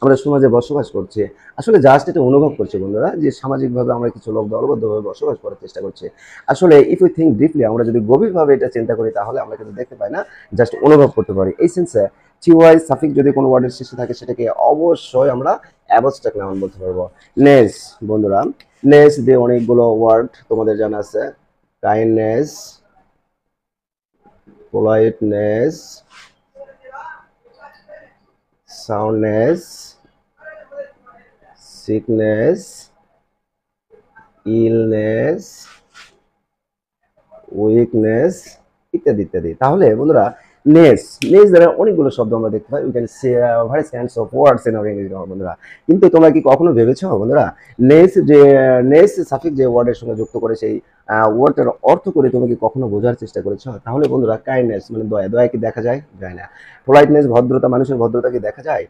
আমরা সমাজে বসবাস করছি, আসলে জাস্ট এটা অনুভব করছি বন্ধুরা, যে সামাজিকভাবে আমরা কিছু লোক দলবদ্ধভাবে বসবাস করার চেষ্টা করছি। আসলে ইফ ইউ থিঙ্ক ডিপলি, আমরা যদি গভীরভাবে এটা চিন্তা করি তাহলে আমরা কিন্তু দেখতে পাই না, জাস্ট অনুভব করতে পারি। এই সেন্সে TY সাফিক্স যদি কোনো ওয়ার্ডের শেষে থাকে সেটাকে অবশ্যই আমরা অ্যাবস্ট্রাক্ট নাউন বলতে পারবো। নেস বন্ধুরা, নেস দিয়ে অনেকগুলো ওয়ার্ড তোমাদের জানা আছে। Kindness, politeness, soundness, sickness, illness, weakness, ইত্যাদি ইত্যাদি। তাহলে বন্ধুরা, নেস দ্বারা অনেকগুলো শব্দ আমরা দেখতে পাই। We can say various kinds of words in our English grammar বন্ধুরা। কিন্তু তোমরা কি কখনো ভেবেছো বন্ধুরা, নেস সাফিক্স যে ওয়ার্ডের সঙ্গে যুক্ত করে সেই ওয়ার্ডের অর্থ করে তুমি কি কখনো বোঝার চেষ্টা করেছো? তাহলে বন্ধুরা, কাইন্ডনেস মানে দয়া, দয়া কি দেখা যায়? যায় না। পোলাইটনেস ভদ্রতা, মানুষের ভদ্রতা কি দেখা যায়?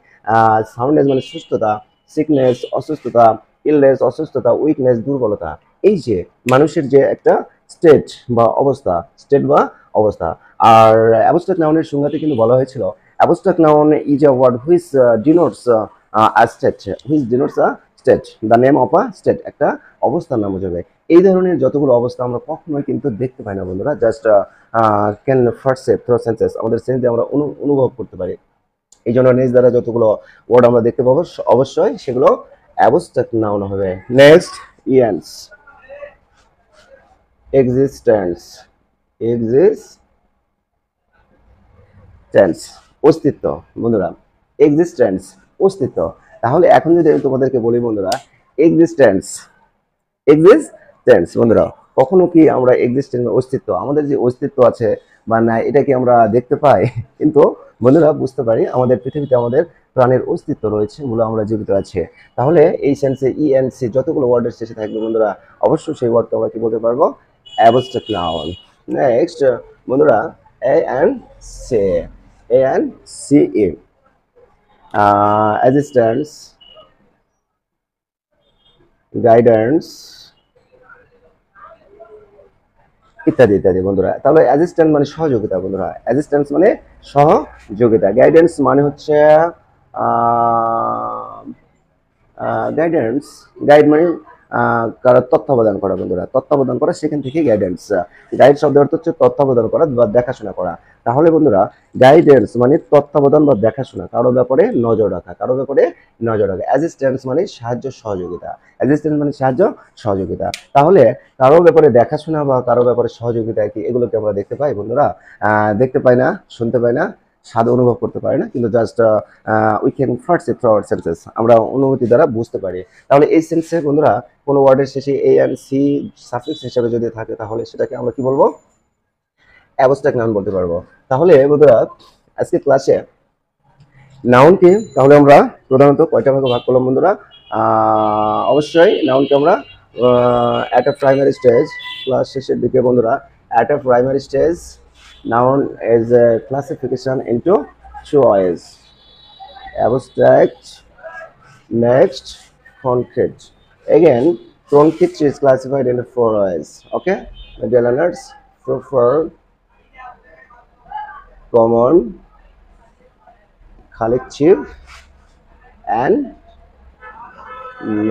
সাউন্ডনেস মানে সুস্থতা, সিকনেস অসুস্থতা, ইলনেস অসুস্থতা, উইকনেস দুর্বলতা। এই যে মানুষের যে একটা স্টেট বা অবস্থা, স্টেট বা অবস্থা। আর অ্যাবস্ট্রাক্ট নাউনের সংজ্ঞাতে কিন্তু বলা হয়েছিল, abstract noun is a word which denotes a state, which denotes a state, the name of a state, একটা অবস্থার নাম বোঝাবে। এই ধরনের যতগুলো অবস্থা আমরা কখনোই কিন্তু দেখতে পাই না বন্ধুরা, জাস্ট ক্যান পারসেভ থ্রু সেন্সেস, আমাদের সেন্স দিয়ে আমরা অনুভব করতে পারি। এই জন্য নিজ দ্বারা যতগুলো ওয়ার্ড আমরা দেখতে পাবো অবশ্যই সেগুলো অ্যাবস্ট্রাক্ট নাউন হবে। নেক্সট, ইয়েন্স, এক্সিস্টেন্স, এক্সিস্টেন্স, অস্তিত্ব বন্ধুরা, এক্সিস্টেন্স, অস্তিত্ব। তাহলে এখন যদি আমি তোমাদেরকে বলি বন্ধুরা, এক্সিস্টেন্স, এক্সিস্টেন্স বন্ধুরা, কখনো কি আমরা এক্সিস্টেন্স, অস্তিত্ব, আমাদের যে অস্তিত্ব আছে বা না, এটা কি আমরা দেখতে পাই? কিন্তু বন্ধুরা বুঝতে পারি আমাদের পৃথিবীতে আমাদের প্রাণের অস্তিত্ব রয়েছে, মূলত আমরা জীবিত আছে। তাহলে এই সেন্সে ENC যতগুলো ওয়ার্ডের শেষে থাকবে বন্ধুরা, অবশ্যই সেই ওয়ার্ডটা আমরা কি বলতে পারবো? Abstract noun. নেক্সট বন্ধুরা, ANC, ANCE, অ্যাসিস্ট্যান্স, গাইডেন্স, ইত্যাদি ইত্যাদি বন্ধুরা। তাহলে অ্যাসিস্ট্যান্ট মানে সহযোগিতা বন্ধুরা, অ্যাসিস্ট্যান্স মানে সহযোগিতা। গাইডেন্স মানে হচ্ছে গাইডেন্স, গাইড মানে কারো তত্ত্বাবধান করা বন্ধুরা, তত্ত্বাবধান করা, সেখান থেকে গাইডেন্স। গাইড শব্দের অর্থ হচ্ছে তত্ত্বাবধান করা বা দেখাশোনা করা। তাহলে বন্ধুরা, গাইডেন্স মানে তত্ত্বাবধান বা দেখাশোনা, কারো ব্যাপারে নজর রাখা, কারো ব্যাপারে নজর রাখা। অ্যাসিস্ট্যান্স মানে সাহায্য সহযোগিতা, অ্যাসিস্ট্যান্স মানে সাহায্য সহযোগিতা। তাহলে কারো ব্যাপারে দেখাশোনা বা কারো ব্যাপারে সহযোগিতা কি, এগুলোকে আমরা দেখতে পাই বন্ধুরা? দেখতে পাই না, শুনতে পাই না, স্বাদ অনুভব করতে পারি না, কিন্তু just we can perceive through hour senses, আমরা অনুভূতি দ্বারা বুঝতে পারি। তাহলে এই সেন্সে বন্ধুরা কোনো ওয়ার্ডের শেষে এ এন্ড সি সাফিক্স হিসেবে যদি থাকে তাহলে সেটাকে আমরা কি বলবো, অ্যাবস্ট্রাক্ট নাউন বলতে পারবো। তাহলে বন্ধুরা আজকে ক্লাসে নাউনকে তাহলে আমরা প্রধানত কয়টা ভাগে ভাগ করলাম বন্ধুরা? অবশ্যই নাউনকে আমরা at a primary stage, class শেষের দিকে বন্ধুরা, at a primary stage noun is a classification into two ways: abstract, next concrete. Again, concrete is classified into four ways. Okay, my dear learners, proper, common, collective, and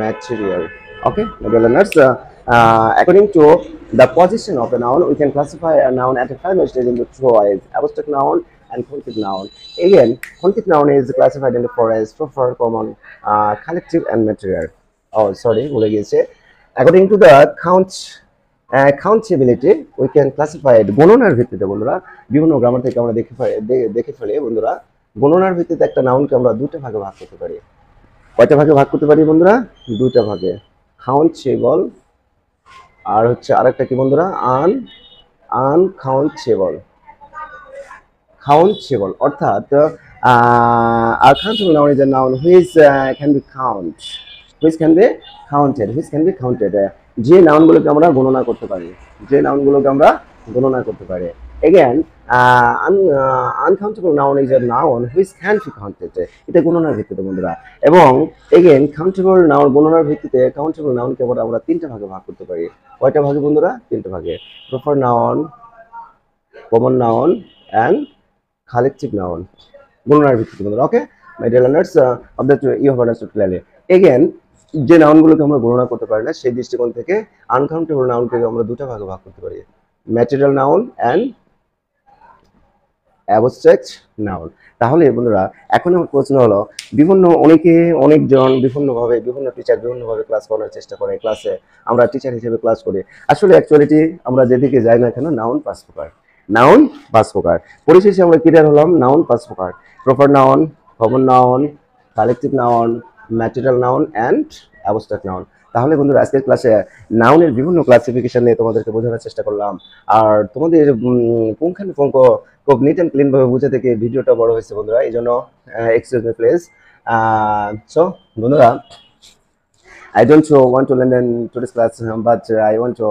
material. Okay, my dear learners, according to the position of the noun, we can classify a noun at a primary stage into two ways: abstract noun and concrete noun. Again, concrete noun is classified into four ways: proper, common, collective, and material. Oh, sorry, ভুলে গিয়েছে। According to the countability, we can classify it গণনার ভিত্তিতে বন্ধুরা, বিভিন্ন grammar থেকে আমরা দেখে ফেলি বন্ধুরা, গণনার ভিত্তিতে একটা নাউনকে আমরা দুটো ভাগে ভাগ করতে পারি। কয়টা ভাগে ভাগ করতে পারি বন্ধুরা? দুইটা ভাগে, কাউন্টেবল আর হচ্ছে আরেকটা কি বন্ধুরা, আনকাউন্টেবল। কাউন্টেবল অর্থাৎ uncountable noun is a noun which can be counted, যে নাউনগুলোকে আমরা গণনা করতে পারি, again uncountable noun is a noun which can be counted, এটা গণনার ভিত্তিতে বন্ধুরা। এবং এগেন কাউন্টেবল নাউন, গণনার ভিত্তিতে কাউন্টেবল নাউনকে আমরা তিনটা ভাগে ভাগ করতে পারি। কয়টা ভাগে বন্ধুরা? তিনটা ভাগে: proper noun, common noun, and collective noun, গণনার ভিত্তিতে বন্ধুরা। Okay my dear learners, of that you have understood clearly. Again যে নাউনগুলোকে আমরা গণনা করতে পারি না সেই দৃষ্টিকোণ থেকে আনকাউন্টেবল নাউনকে আমরা দুটো ভাগে ভাগ করতে পারি: material noun and abstract noun. তাহলে বন্ধুরা এখন আমার প্রশ্ন হলো, অনেকজন বিভিন্নভাবে, বিভিন্ন টিচার বিভিন্নভাবে ক্লাস করার চেষ্টা করে, ক্লাসে আমরা টিচার হিসেবে ক্লাস করি। আসলে অ্যাকচুয়ালিটি আমরা যেদিকে যাই না কেন, নাউন পাঁচ প্রকার। পরিশেষে আমরা ক্লিয়ার হলাম, নাউন পাঁচ প্রকার: proper noun, common noun, collective noun, material noun and abstract noun. তাহলে বন্ধুরা আজকের ক্লাসে নাউনের বিভিন্ন ক্লাসিফিকেশন নিয়ে তোমাদেরকে বোঝানোর চেষ্টা করলাম। আর তোমাদের পুঙ্খানুপুঙ্খ খুব নিট অ্যান্ড ক্লিন ভাবে বুঝে থেকে ভিডিওটা বড় হয়েছে বন্ধুরা, এই জন্য এক্সকিউজ মি প্লিজ। সো বন্ধুরা, I don't want to learn today's class, but I want to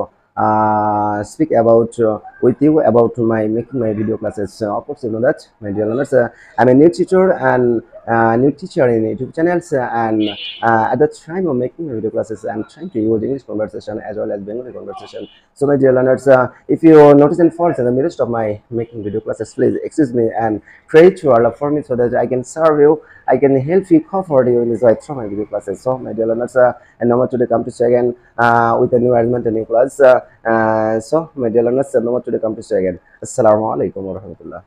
speak about with you about making my video classes. Of course, you know that, my dear learners, I'm a new teacher and new teacher in YouTube channels, and at the time of making my video classes, I'm trying to use English conversation as well as Bengali conversation. So, my dear learners, if you notice any faults in the midst of my making video classes, please excuse me and pray to Allah for me so that I can serve you, I can help you, comfort you in this way through my video classes. So, my dear learners, and now today come to say again with a new arrangement, a new class. So, my dear learners, now today come to say again. Assalamu alaikum wa rahmatullah.